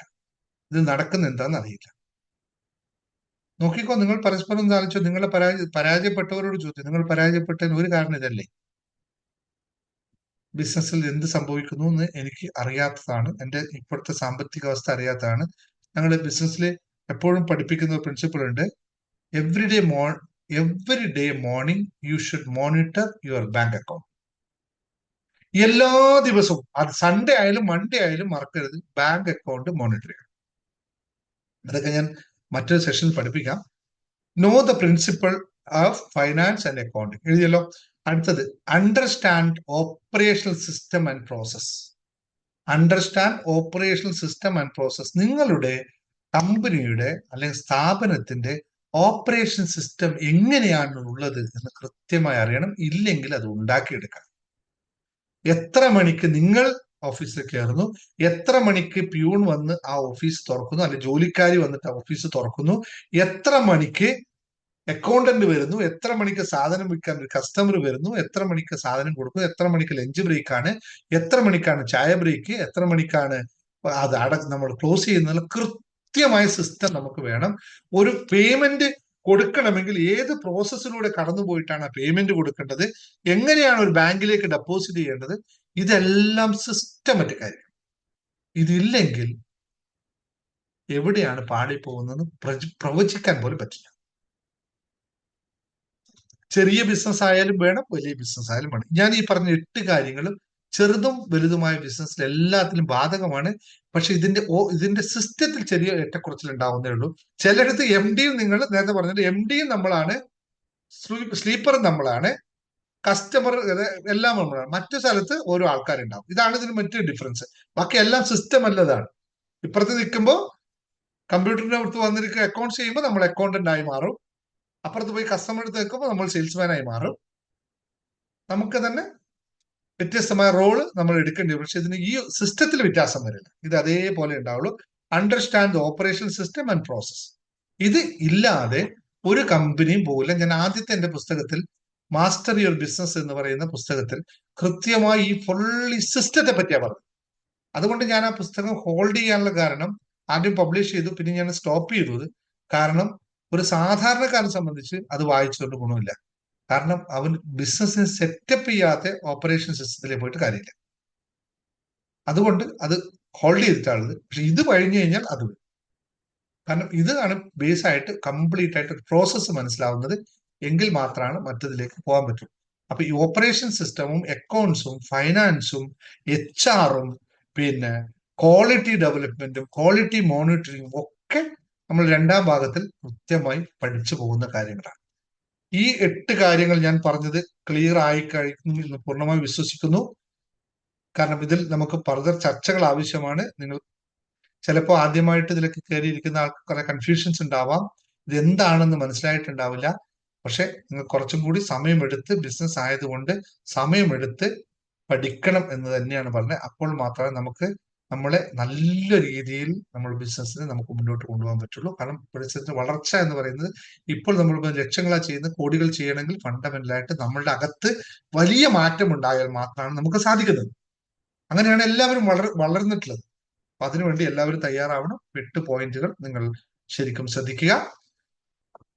ഇത് നടക്കുന്ന എന്താണെന്ന് അറിയില്ല. നോക്കിക്കോ, നിങ്ങൾ പരസ്പരം ഒന്ന് ആലോചിച്ചോ. നിങ്ങളെ പരാജയപ്പെട്ടവരോട് ചോദിച്ചു, നിങ്ങൾ പരാജയപ്പെട്ടതിന് ഒരു കാരണം ഇതല്ലേ? ബിസിനസ്സിൽ എന്ത് സംഭവിക്കുന്നു എന്ന് എനിക്ക് അറിയാത്തതാണ്, എന്റെ ഇപ്പോഴത്തെ സാമ്പത്തിക അവസ്ഥ അറിയാത്തതാണ്. ഞങ്ങളുടെ ബിസിനസ്സിൽ എപ്പോഴും പഠിപ്പിക്കുന്ന ഒരു പ്രിൻസിപ്പിൾ ഉണ്ട്, every day morning you should monitor your bank account. എല്ലാ ദിവസവും, അത് സൺഡേ ആയാലും മൺഡേ ആയാലും മറക്കരുത്, ബാങ്ക് അക്കൗണ്ട് മോണിറ്റർ ചെയ്യണം. അതൊക്കെ ഞാൻ മറ്റൊരു സെഷനിൽ പഠിപ്പിക്കാം. Know the principle of finance and accounting എഴുതിയല്ലോ. അടുത്തത്, understand operational system and process. നിങ്ങളുടെ കമ്പനിയുടെ അല്ലെങ്കിൽ സ്ഥാപനത്തിന്റെ ഓപ്പറേഷൻ സിസ്റ്റം എങ്ങനെയാണ് ഉള്ളത് എന്ന് കൃത്യമായി അറിയണം. ഇല്ലെങ്കിൽ അത് ഉണ്ടാക്കിയെടുക്കാം. എത്ര മണിക്ക് നിങ്ങൾ ഓഫീസിൽ കയറുന്നു, എത്ര മണിക്ക് പ്യൂൺ വന്ന് ആ ഓഫീസ് തുറക്കുന്നു, അല്ലെങ്കിൽ ജോലിക്കാരി വന്നിട്ട് ആ ഓഫീസ് തുറക്കുന്നു, എത്ര മണിക്ക് അക്കൗണ്ടന്റ് വരുന്നു, എത്ര മണിക്ക് സാധനം വിൽക്കാൻ ഒരു കസ്റ്റമർ വരുന്നു, എത്ര മണിക്ക് സാധനം കൊടുക്കുന്നു, എത്ര മണിക്ക് ലഞ്ച് ബ്രേക്ക് ആണ്, എത്ര മണിക്കാണ് ചായ ബ്രേക്ക്, എത്ര മണിക്കാണ് അത് നമ്മൾ ക്ലോസ് ചെയ്യുന്നത്, കൃത്യമായ സിസ്റ്റം നമുക്ക് വേണം. ഒരു പേയ്മെന്റ് കൊടുക്കണമെങ്കിൽ ഏത് പ്രോസസ്സിലൂടെ കടന്നു പോയിട്ടാണ് പേയ്മെന്റ് കൊടുക്കേണ്ടത്, എങ്ങനെയാണ് ഒരു ബാങ്കിലേക്ക് ഡെപ്പോസിറ്റ് ചെയ്യേണ്ടത്, ഇതെല്ലാം സിസ്റ്റമാറ്റിക് ആയിരിക്കും. ഇതില്ലെങ്കിൽ എവിടെയാണ് പാളിപ്പോകുന്നത് പ്രവചിക്കാൻ പോലും പറ്റില്ല. ചെറിയ ബിസിനസ് ആയാലും വേണം, വലിയ ബിസിനസ് ആയാലും വേണം. ഞാൻ ഈ പറഞ്ഞ 8 കാര്യങ്ങളും ചെറുതും വലുതുമായ ബിസിനസ്സിൽ എല്ലാത്തിലും ബാധകമാണ്. പക്ഷെ ഇതിന്റെ സിസ്റ്റത്തിൽ ചെറിയ ഏറ്റക്കുറച്ചിൽ ഉണ്ടാവുന്നേ ഉള്ളൂ. ചിലയിടത്ത് എം ഡിയും, നിങ്ങൾ നേരത്തെ പറഞ്ഞത് എം ഡിയും നമ്മളാണ്, സ്ലീപ്പറും നമ്മളാണ്, കസ്റ്റമർ എല്ലാം നമ്മളാണ്. മറ്റു സ്ഥലത്ത് ഓരോ ആൾക്കാരുണ്ടാവും. ഇതാണ് ഇതിന് മറ്റൊരു ഡിഫറൻസ്. ബാക്കി എല്ലാം സിസ്റ്റം അല്ലതാണ്. ഇപ്പുറത്ത് നിൽക്കുമ്പോൾ കമ്പ്യൂട്ടറിന്റെ അടുത്ത് വന്നിരിക്കുക അക്കൗണ്ട്സ് ചെയ്യുമ്പോൾ നമ്മൾ അക്കൗണ്ടന്റ് ആയി മാറും. അപ്പുറത്ത് പോയി കസ്റ്റമർ അടുത്ത് നിൽക്കുമ്പോൾ നമ്മൾ സെയിൽസ്മാനായി മാറും. നമുക്ക് തന്നെ വ്യത്യസ്തമായ റോള് നമ്മൾ എടുക്കേണ്ടി വരും. പക്ഷെ ഇതിന് ഈ സിസ്റ്റത്തിൽ വ്യത്യാസം വരില്ല. ഇത് അതേപോലെ ഉണ്ടാവുള്ളൂ. Understand the operation system and process. ഇത് ഇല്ലാതെ ഒരു കമ്പനിയും പോകില്ല. ഞാൻ ആദ്യത്തെ എന്റെ പുസ്തകത്തിൽ മാസ്റ്റർ യുവർ ബിസിനസ് എന്ന് പറയുന്ന പുസ്തകത്തിൽ കൃത്യമായി ഈ ഫുള്ളി സിസ്റ്റത്തെ പറ്റിയാണ് പറഞ്ഞത്. അതുകൊണ്ട് ഞാൻ ആ പുസ്തകം ഹോൾഡ് ചെയ്യാനുള്ള കാരണം, ആദ്യം പബ്ലിഷ് ചെയ്തു, പിന്നെ ഞാൻ സ്റ്റോപ്പ് ചെയ്തത് കാരണം ഒരു സാധാരണക്കാരനെ സംബന്ധിച്ച് അത് വായിച്ചുകൊണ്ട് ഗുണമില്ല. കാരണം അവൻ ബിസിനസ്സിന് സെറ്റപ്പ് ചെയ്യാത്ത ഓപ്പറേഷൻ സിസ്റ്റത്തിലേക്ക് പോയിട്ട് കാര്യമില്ല. അതുകൊണ്ട് അത് ഹോൾഡ് ചെയ്തിട്ടാണുള്ളത്. പക്ഷെ ഇത് കഴിഞ്ഞു കഴിഞ്ഞാൽ അത് വരും. കാരണം ഇതാണ് ബേസ് ആയിട്ട് കംപ്ലീറ്റ് ആയിട്ട് പ്രോസസ്സ് മനസ്സിലാവുന്നത്. എങ്കിൽ മാത്രമാണ് മറ്റതിലേക്ക് പോകാൻ പറ്റും. അപ്പൊ ഈ ഓപ്പറേഷൻ സിസ്റ്റമും അക്കൗണ്ട്സും ഫൈനാൻസും HR-ഉം പിന്നെ ക്വാളിറ്റി ഡെവലപ്മെന്റും ക്വാളിറ്റി മോണിറ്ററിങ്ങും ഒക്കെ നമ്മൾ 2ാം ഭാഗത്തിൽ കൃത്യമായി പഠിച്ചു പോകുന്ന കാര്യങ്ങളാണ്. ഈ 8 കാര്യങ്ങൾ ഞാൻ പറഞ്ഞത് ക്ലിയർ ആയി കഴിഞ്ഞു എന്ന് പൂർണ്ണമായി വിശ്വസിക്കുന്നു. കാരണം ഇതിൽ നമുക്ക് ഫർദർ ചർച്ചകൾ ആവശ്യമാണ്. നിങ്ങൾ ചിലപ്പോൾ ആദ്യമായിട്ട് ഇതിലേക്ക് കയറിയിരിക്കുന്ന ആൾക്ക് കുറെ കൺഫ്യൂഷൻസ് ഉണ്ടാവാം. ഇത് എന്താണെന്ന് മനസ്സിലായിട്ടുണ്ടാവില്ല. പക്ഷെ നിങ്ങൾ കുറച്ചും കൂടി സമയമെടുത്ത്, ബിസിനസ് ആയതുകൊണ്ട് സമയമെടുത്ത് പഠിക്കണം എന്ന് തന്നെയാണ് പറഞ്ഞത്. അപ്പോൾ മാത്രമേ നമുക്ക് നമ്മളെ നല്ല രീതിയിൽ നമ്മൾ ബിസിനസ്സിനെ നമുക്ക് മുന്നോട്ട് കൊണ്ടുപോകാൻ പറ്റുള്ളൂ. കാരണം ബിസിനസിന്റെ വളർച്ച എന്ന് പറയുന്നത് ഇപ്പോൾ നമ്മൾ ലക്ഷങ്ങളാ ചെയ്യുന്ന, കോടികൾ ചെയ്യണമെങ്കിൽ ഫണ്ടമെന്റലായിട്ട് നമ്മളുടെ അകത്ത് വലിയ മാറ്റം ഉണ്ടായാൽ മാത്രമാണ് നമുക്ക് സാധിക്കുന്നത്. അങ്ങനെയാണ് എല്ലാവരും വളർന്നിട്ടുള്ളത്. അപ്പൊ അതിനുവേണ്ടി എല്ലാവരും തയ്യാറാവണം. 8 പോയിന്റുകൾ നിങ്ങൾ ശരിക്കും ശ്രദ്ധിക്കുക.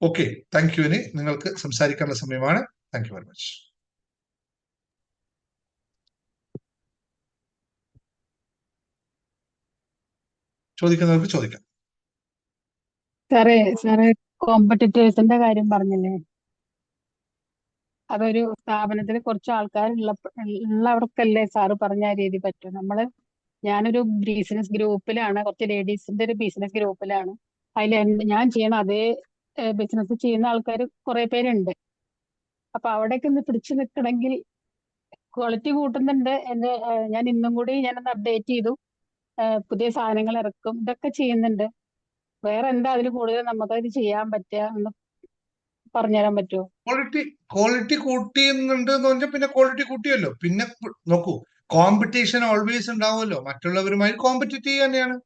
Okay, thank you. ഇനി നിങ്ങൾക്ക് സംസാരിക്കാനുള്ള സമയമാണ്. Thank you very much. ചോദിക്കുന്നവർക്ക് ചോദിക്കാം. സാറേ കോമ്പറ്റീറ്റേഴ്സിന്റെ കാര്യം പറഞ്ഞില്ലേ, അതൊരു സ്ഥാപനത്തിൽ കുറച്ച് ഉള്ളവർക്കല്ലേ സാറ് പറഞ്ഞ ആ രീതി പറ്റും. ഞാനൊരു ബിസിനസ് ഗ്രൂപ്പിലാണ്, കുറച്ച് ലേഡീസിന്റെ ഒരു ബിസിനസ് ഗ്രൂപ്പിലാണ്. അതിൽ ഞാൻ ചെയ്യണ അതേ ബിസിനസ് ചെയ്യുന്ന ആൾക്കാർ കുറെ പേരുണ്ട്. അപ്പൊ അവിടേക്ക് ഒന്ന് പിടിച്ചു നിൽക്കണമെങ്കിൽ ക്വാളിറ്റി കൂട്ടുന്നുണ്ട്. ഞാൻ ഇന്നും കൂടി ഞാനൊന്ന് അപ്ഡേറ്റ് ചെയ്തു, പുതിയ സാധനങ്ങൾ ഇറക്കും, ഇതൊക്കെ ചെയ്യുന്നുണ്ട്. വേറെ എന്താ അതിൽ കൂടുതൽ നമുക്കത് ചെയ്യാൻ പറ്റുക എന്ന് പറഞ്ഞുതരാൻ പറ്റുമോ? ക്വാളിറ്റി കൂട്ടിയുന്നുണ്ട് എന്ന് പറഞ്ഞാൽ പിന്നെ ക്വാളിറ്റി കൂട്ടിയല്ലോ. പിന്നെ നോക്കൂ, കോമ്പറ്റീഷൻ ഓൾവേസ് ഉണ്ടാവുമല്ലോ. മറ്റുള്ളവരുമായി കോമ്പറ്റീറ്റ് ചെയ്യുക തന്നെയാണ്.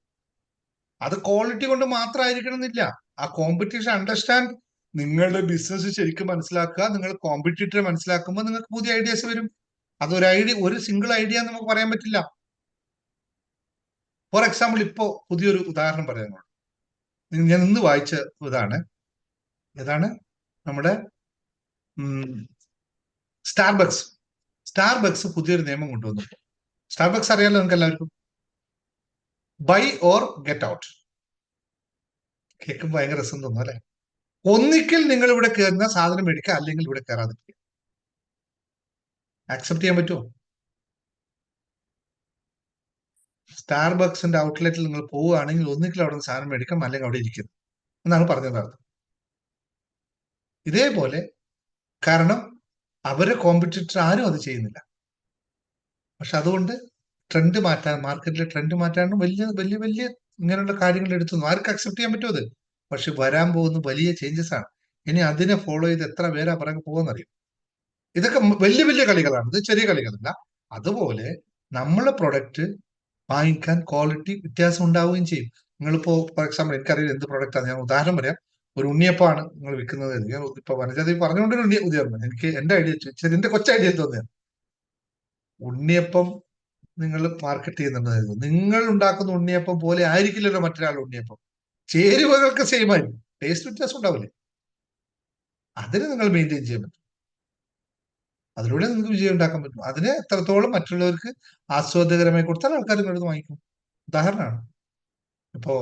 അത് ക്വാളിറ്റി കൊണ്ട് മാത്രമായിരിക്കണം എന്നില്ല. ആ കോമ്പറ്റീഷൻ അണ്ടർസ്റ്റാൻഡ്, നിങ്ങളുടെ ബിസിനസ് ശരിക്കും മനസ്സിലാക്കുക. നിങ്ങൾ കോമ്പറ്റീറ്ററെ മനസ്സിലാക്കുമ്പോൾ നിങ്ങൾക്ക് പുതിയ ഐഡിയാസ് വരും. ഒരു സിംഗിൾ ഐഡിയ നമുക്ക് പറയാൻ പറ്റില്ല. ഫോർ എക്സാമ്പിൾ, ഇപ്പോ പുതിയൊരു ഉദാഹരണം പറയാനുണ്ട്. ഞാൻ ഇന്ന് വായിച്ച ഏതാണ് നമ്മുടെ സ്റ്റാർബക്സ് പുതിയൊരു നിയമം കൊണ്ടുവന്നു. സ്റ്റാർബക്സ് അറിയാലോ നിങ്ങൾക്ക് എല്ലാവർക്കും. Buy or get out. കേൾക്കുമ്പോൾ ഭയങ്കര രസം തോന്നും അല്ലെ? ഒന്നിക്കൽ നിങ്ങൾ ഇവിടെ കയറുന്ന സാധനം മേടിക്കുക, അല്ലെങ്കിൽ ഇവിടെ കയറാതിരിക്കുക. ആക്സെപ്റ്റ് ചെയ്യാൻ പറ്റുമോ? സ്റ്റാർബക്സിന്റെ ഔട്ട്ലെറ്റിൽ നിങ്ങൾ പോവുകയാണെങ്കിൽ ഒന്നിക്കൽ അവിടെ നിന്ന് സാധനം മേടിക്കാം, അല്ലെങ്കിൽ അവിടെ ഇരിക്കുന്നു എന്നാണ് പറഞ്ഞത്. ഇതേപോലെ, കാരണം അവരെ കോമ്പറ്റീറ്റർ ആരും അത് ചെയ്യുന്നില്ല. പക്ഷെ അതുകൊണ്ട് ട്രെൻഡ് മാറ്റാൻ, മാർക്കറ്റിലെ ട്രെൻഡ് മാറ്റാനും വലിയ വലിയ വലിയ ഇങ്ങനെയുള്ള കാര്യങ്ങൾ എടുത്തു. ആർക്ക് അക്സെപ്റ്റ് ചെയ്യാൻ പറ്റുമോ അത്? പക്ഷെ വരാൻ പോകുന്ന വലിയ ചേഞ്ചസ് ആണ്. ഇനി അതിനെ ഫോളോ ചെയ്ത് എത്ര പേരാ പറയാൻ പോകുന്നറിയും. ഇതൊക്കെ വലിയ വലിയ കളികളാണ്, ഇത് ചെറിയ കളികളല്ല. അതുപോലെ നമ്മളെ പ്രൊഡക്റ്റ് വാങ്ങിക്കാൻ ക്വാളിറ്റി വ്യത്യാസം ഉണ്ടാവുകയും ചെയ്യും. നിങ്ങളിപ്പോ ഫോർ എക്സാമ്പിൾ, എനിക്കറിയില്ല എന്ത് പ്രൊഡക്റ്റാണ്, ഞാൻ ഉദാഹരണം പറയാം. ഒരു ഉണ്ണിയപ്പമാണ് നിങ്ങൾ വിൽക്കുന്നത്. ഞാൻ ഇപ്പൊ വനജാതി പറഞ്ഞുകൊണ്ടൊരു ഉദാഹരണം, എനിക്ക് എന്റെ ഐഡിയ, എന്റെ കൊച്ചു ഐഡിയ തോന്നിയാണ്. ഉണ്ണിയപ്പം നിങ്ങൾ മാർക്കറ്റ് ചെയ്യുന്നുണ്ടായിരുന്നു. നിങ്ങൾ ഉണ്ടാക്കുന്ന ഉണ്ണിയപ്പം പോലെ ആയിരിക്കില്ലല്ലോ മറ്റൊരാളുടെ ഉണ്ണിയപ്പം. ചേരുവകൾക്ക് സെയിം ആയിരിക്കും, ടേസ്റ്റ് വ്യത്യാസം ഉണ്ടാവില്ലേ? അതിന് നിങ്ങൾ മെയിൻറ്റെയിൻ ചെയ്യാൻ പറ്റും. അതിലൂടെ നിങ്ങൾക്ക് വിജയം ഉണ്ടാക്കാൻ പറ്റും. അതിനെ എത്രത്തോളം മറ്റുള്ളവർക്ക് ആസ്വാദ്യകരമായി കൊടുത്താൽ ആൾക്കാർ നിങ്ങളത് വാങ്ങിക്കും. ഉദാഹരണമാണ്. ഇപ്പോ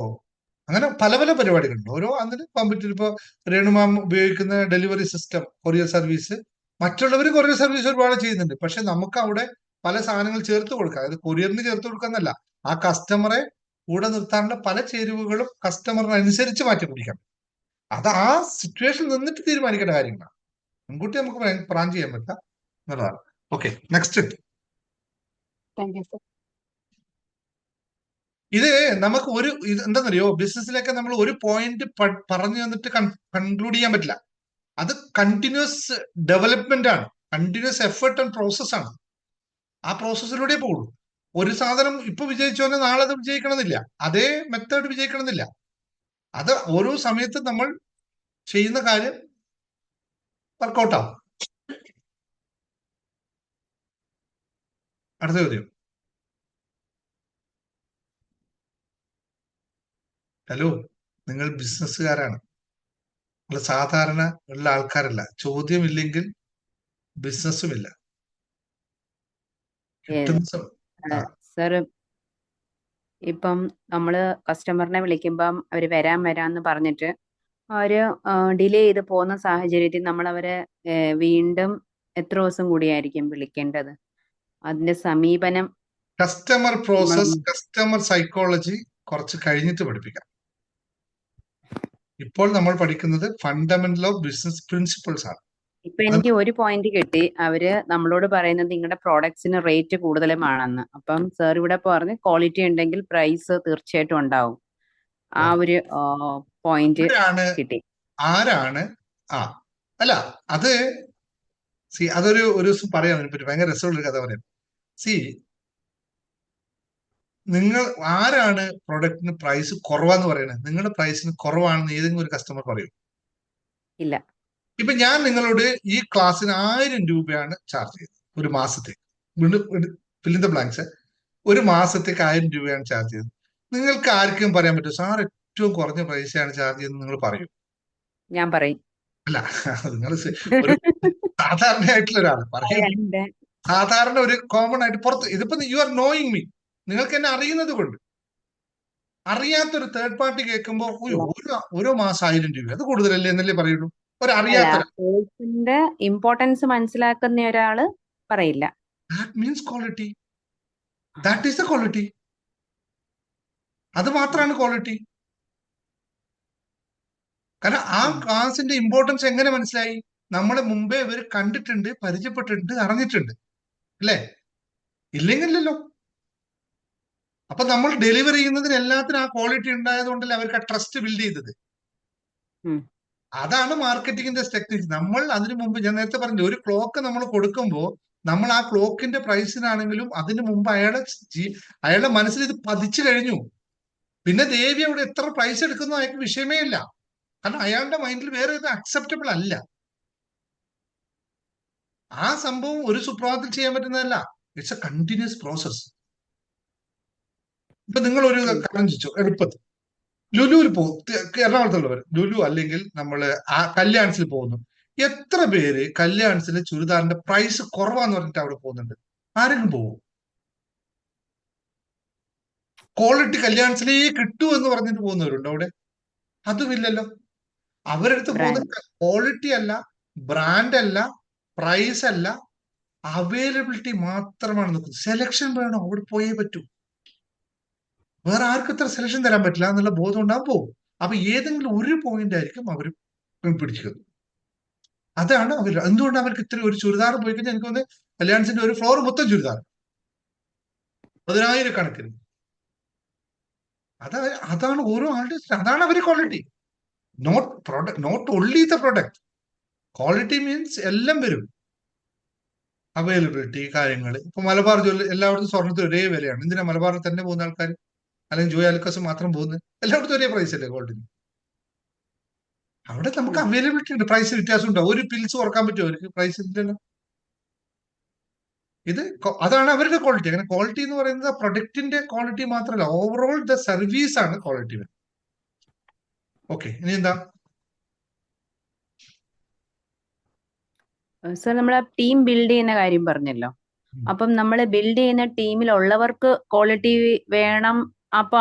അങ്ങനെ പല പല പരിപാടികളുണ്ട്. ഓരോ അതിന് പമ്പിട്ട് ഇപ്പോ രേണുമാം ഉപയോഗിക്കുന്ന ഡെലിവറി സിസ്റ്റം, കൊറിയർ സർവീസ്, മറ്റുള്ളവർ കൊറിയർ സർവീസ് ഒരുപാട് ചെയ്യുന്നുണ്ട്. പക്ഷെ നമുക്ക് അവിടെ പല സാധനങ്ങൾ ചേർത്ത് കൊടുക്കാം. അതായത് കൊറിയറിന് ചേർത്ത് കൊടുക്കാന്നല്ല, ആ കസ്റ്റമറെ കൂടെ നിർത്താനുള്ള പല ചേരുവകളും കസ്റ്റമറിനനുസരിച്ച് മാറ്റി പിടിക്കാം. അത് ആ സിറ്റുവേഷൻ നിന്നിട്ട് തീരുമാനിക്കേണ്ട കാര്യങ്ങളാണ്. മുൻകൂട്ടി നമുക്ക് പ്ലാൻ ചെയ്യാൻ പറ്റില്ല എന്നുള്ളതാണ്. Okay, next. Thank you sir. ഇത് നമുക്ക് ഇത് എന്താണെന്നറിയോ, ബിസിനസ്സിലൊക്കെ നമ്മൾ ഒരു പോയിന്റ് പറഞ്ഞു തന്നിട്ട് കൺക്ലൂഡ് ചെയ്യാൻ പറ്റില്ല. അത് കണ്ടിന്യൂസ് ഡെവലപ്മെന്റ് ആണ്, കണ്ടിന്യൂസ് എഫേർട്ട് ആൻഡ് പ്രോസസ് ആണ്. ആ പ്രോസസ്സിലൂടെ പോകുള്ളൂ. ഒരു സാധനം ഇപ്പൊ വിജയിച്ചോന്നെ നാളെ അത് വിജയിക്കണമെന്നില്ല, അതേ മെത്തേഡ് വിജയിക്കണമെന്നില്ല. അത് ഓരോ സമയത്ത് നമ്മൾ ചെയ്യുന്ന കാര്യം വർക്കൗട്ടാവും. അടുത്ത ചോദ്യം. ഹലോ, നിങ്ങൾ ബിസിനസ്സുകാരാണ്, നിങ്ങൾ സാധാരണ ഉള്ള ആൾക്കാരല്ല. ചോദ്യമില്ലെങ്കിൽ ബിസിനസ്സുമില്ല. സർ, ഇപ്പം നമ്മള് കസ്റ്റമറിനെ വിളിക്കുമ്പം അവര് വരാന്ന് പറഞ്ഞിട്ട് അവര് ഡിലേ ചെയ്ത് പോകുന്ന സാഹചര്യത്തിൽ നമ്മൾ അവരെ വീണ്ടും എത്ര ദിവസം കൂടിയായിരിക്കും വിളിക്കേണ്ടത്? അതിന്റെ സമീപനം, കസ്റ്റമർ പ്രോസസ്, കസ്റ്റമർ സൈക്കോളജി കുറച്ച് കഴിഞ്ഞിട്ട് പഠിപ്പിക്കാം. ഇപ്പോൾ നമ്മൾ പഠിക്കുന്നത് ഫണ്ടമെന്റൽ ഓഫ് ബിസിനസ് പ്രിൻസിപ്പിൾസ് ആണ്. ഇപ്പൊ എനിക്ക് ഒരു പോയിന്റ് കിട്ടി. അവര് നമ്മളോട് പറയുന്നത് നിങ്ങളുടെ പ്രോഡക്ട്സിന് റേറ്റ് കൂടുതലുമാണെന്ന്. അപ്പം സാർ ഇവിടെ പറഞ്ഞ് ക്വാളിറ്റി ഉണ്ടെങ്കിൽ പ്രൈസ് തീർച്ചയായിട്ടും ഉണ്ടാവും. ആ ഒരു പോയിന്റ് കിട്ടി. ആരാണ് അല്ല അത് അതൊരു ദിവസം പറയാം അതിനെപ്പറ്റി. ഭയങ്കര രസമുള്ള കഥ പറയാം. നിങ്ങൾ ആരാണ് പ്രൊഡക്റ്റിന് പ്രൈസ് കുറവാന്ന് പറയുന്നത്? നിങ്ങളുടെ പ്രൈസിന് കുറവാണെന്ന് ഏതെങ്കിലും ഒരു കസ്റ്റമർ പറയും? ഇല്ല. ഇപ്പൊ ഞാൻ നിങ്ങളോട് ഈ ക്ലാസ്സിന് 1000 രൂപയാണ് ചാർജ് ചെയ്തത് ഒരു മാസത്തേക്ക്. Fill in the blanks. ഒരു മാസത്തേക്ക് 1000 രൂപയാണ് ചാർജ് ചെയ്തത്. നിങ്ങൾക്ക് ആർക്കും പറയാൻ പറ്റും സാർ ഏറ്റവും കുറഞ്ഞ പൈസയാണ് ചാർജ് ചെയ്തത് നിങ്ങൾ പറയും? ഞാൻ പറയും. അല്ല, നിങ്ങൾ ഒരു സാധാരണയായിട്ടുള്ള ഒരാൾ പറയും. സാധാരണ ഒരു കോമൺ ആയിട്ട് പുറത്ത്. ഇതിപ്പോ യു ആർ നോയിങ് മീ, നിങ്ങൾക്ക് എന്നെ അറിയുന്നത് കൊണ്ട്. അറിയാത്തൊരു തേർഡ് പാർട്ടി കേൾക്കുമ്പോ ഓരോ മാസം 1000 രൂപ, അത് കൂടുതലല്ലേ എന്നല്ലേ പറയുള്ളൂ. ഒരു അറിയാത്ത ഇമ്പോർട്ടൻസ് മനസ്സിലാക്കുന്ന ഒരാള് പറയില്ല. That means quality. That is the quality. അത് മാത്രമാണ് ക്വാളിറ്റി. കാരണം ആ ക്ലാസിന്റെ ഇമ്പോർട്ടൻസ് എങ്ങനെ മനസ്സിലായി? നമ്മളെ മുമ്പേ ഇവർ കണ്ടിട്ടുണ്ട്, പരിചയപ്പെട്ടിട്ടുണ്ട്, അറിഞ്ഞിട്ടുണ്ട്, അല്ലേ? ഇല്ലെങ്കിലല്ലോ. അപ്പൊ നമ്മൾ ഡെലിവറി ചെയ്യുന്നതിന് എല്ലാത്തിനും ആ ക്വാളിറ്റി ഉണ്ടായതുകൊണ്ടല്ലേ അവർക്ക് ആ ട്രസ്റ്റ് ബിൽഡ് ചെയ്തത്. അതാണ് മാർക്കറ്റിംഗിന്റെ ടെക്നിക്സ്. നമ്മൾ അതിനു മുമ്പ് ഞാൻ നേരത്തെ പറഞ്ഞു, ഒരു ക്ലോക്ക് നമ്മൾ കൊടുക്കുമ്പോൾ നമ്മൾ ആ ക്ലോക്കിന്റെ പ്രൈസിനാണെങ്കിലും അതിനു മുമ്പ് അയാളുടെ മനസ്സിൽ ഇത് പതിച്ചു കഴിഞ്ഞു. പിന്നെ ദേവി അവിടെ എത്ര പ്രൈസ് എടുക്കുന്നു അയാൾക്ക് വിഷയമേ ഇല്ല. കാരണം അയാളുടെ മൈൻഡിൽ വേറെ ഇത് അക്സെപ്റ്റബിൾ അല്ല. ആ സംഭവം ഒരു സുപ്രഭാതത്തിൽ ചെയ്യാൻ പറ്റുന്നതല്ല. It's A continuous process. ഇപ്പൊ നിങ്ങൾ ഒരു കാര്യം ചോദിച്ചു, എളുപ്പത്തിൽ ലുലുവിൽ പോകും, എറണാകുളത്തുള്ളവർ ലുലു അല്ലെങ്കിൽ നമ്മള് ആ കല്യാൺസിൽ പോകുന്നു. എത്ര പേര് കല്യാൺസിലെ ചുരിദാറിന്റെ പ്രൈസ് കുറവാന്ന് പറഞ്ഞിട്ട് അവിടെ പോകുന്നുണ്ട്? ആരെങ്കിലും പോകും? ക്വാളിറ്റി കല്യാൺസിലേ കിട്ടൂ എന്ന് പറഞ്ഞിട്ട് പോകുന്നവരുണ്ടോ അവിടെ? അതുമില്ലല്ലോ. അവരടുത്ത് പോകുന്നത് ക്വാളിറ്റി അല്ല, ബ്രാൻഡ് അല്ല, പ്രൈസ് അല്ല, അവൈലബിലിറ്റി മാത്രമാണ് നോക്കുന്നത്. സെലക്ഷൻ വേണം, അവിടെ പോയേ പറ്റൂ. വേറെ ആർക്കും ഇത്ര സെലക്ഷൻ തരാൻ പറ്റില്ല എന്നുള്ള ബോധം ഉണ്ടാകും പോകും. അപ്പൊ ഏതെങ്കിലും ഒരു പോയിന്റ് ആയിരിക്കും അവർ പിടിച്ചത്. അതാണ് അവർ. എന്തുകൊണ്ട് അവർക്ക് ഇത്ര ഒരു ചുരിദാർ പോയി കഴിഞ്ഞാൽ എനിക്ക് തോന്നുന്നത് കല്യാൺസിന്റെ ഒരു ഫ്ലോർ മൊത്തം ചുരിദാർ 10,000 കണക്കിന്. അതാണ് ഓരോ ആളുടെ, അതാണ് അവര് quality. Not only the product. Quality means എല്ലാം വരും. അവൈലബിലിറ്റി, കാര്യങ്ങൾ. ഇപ്പൊ മലബാർ എല്ലായിടത്തും സ്വർണ്ണത്തിന് ഒരേ വിലയാണ്. എന്തിനാ മലബാറിൽ തന്നെ പോകുന്ന ആൾക്കാർ, അല്ലെങ്കിൽ ജോയ് ആലുക്കാസ് മാത്രം പോകുന്നത്? എല്ലായിടത്തും ഒരേ പ്രൈസ് അല്ലേ ക്വാളിറ്റി? അവിടെ നമുക്ക് അവൈലബിലിറ്റി ഉണ്ട്, പ്രൈസ് വ്യത്യാസം ഉണ്ടാവും. ഒരു പിൽസ് കുറക്കാൻ പറ്റുമോ അവർക്ക്? പ്രൈസ് ഇല്ലല്ലോ. അതാണ് അവരുടെ ക്വാളിറ്റി. അങ്ങനെ ക്വാളിറ്റി എന്ന് പറയുന്നത് പ്രൊഡക്റ്റിന്റെ ക്വാളിറ്റി മാത്രമല്ല, ഓവറോൾ ദ സർവീസ് ആണ് ക്വാളിറ്റി. ഓക്കെ, ഇനി എന്താ? സർ നമ്മൾ ആ ടീം ബിൽഡ് ചെയ്യുന്ന കാര്യം പറഞ്ഞല്ലോ. ഉം. അപ്പം നമ്മൾ ബിൽഡ് ചെയ്യുന്ന ടീമിലുള്ളവർക്ക് ക്വാളിറ്റി വേണം. അപ്പൊ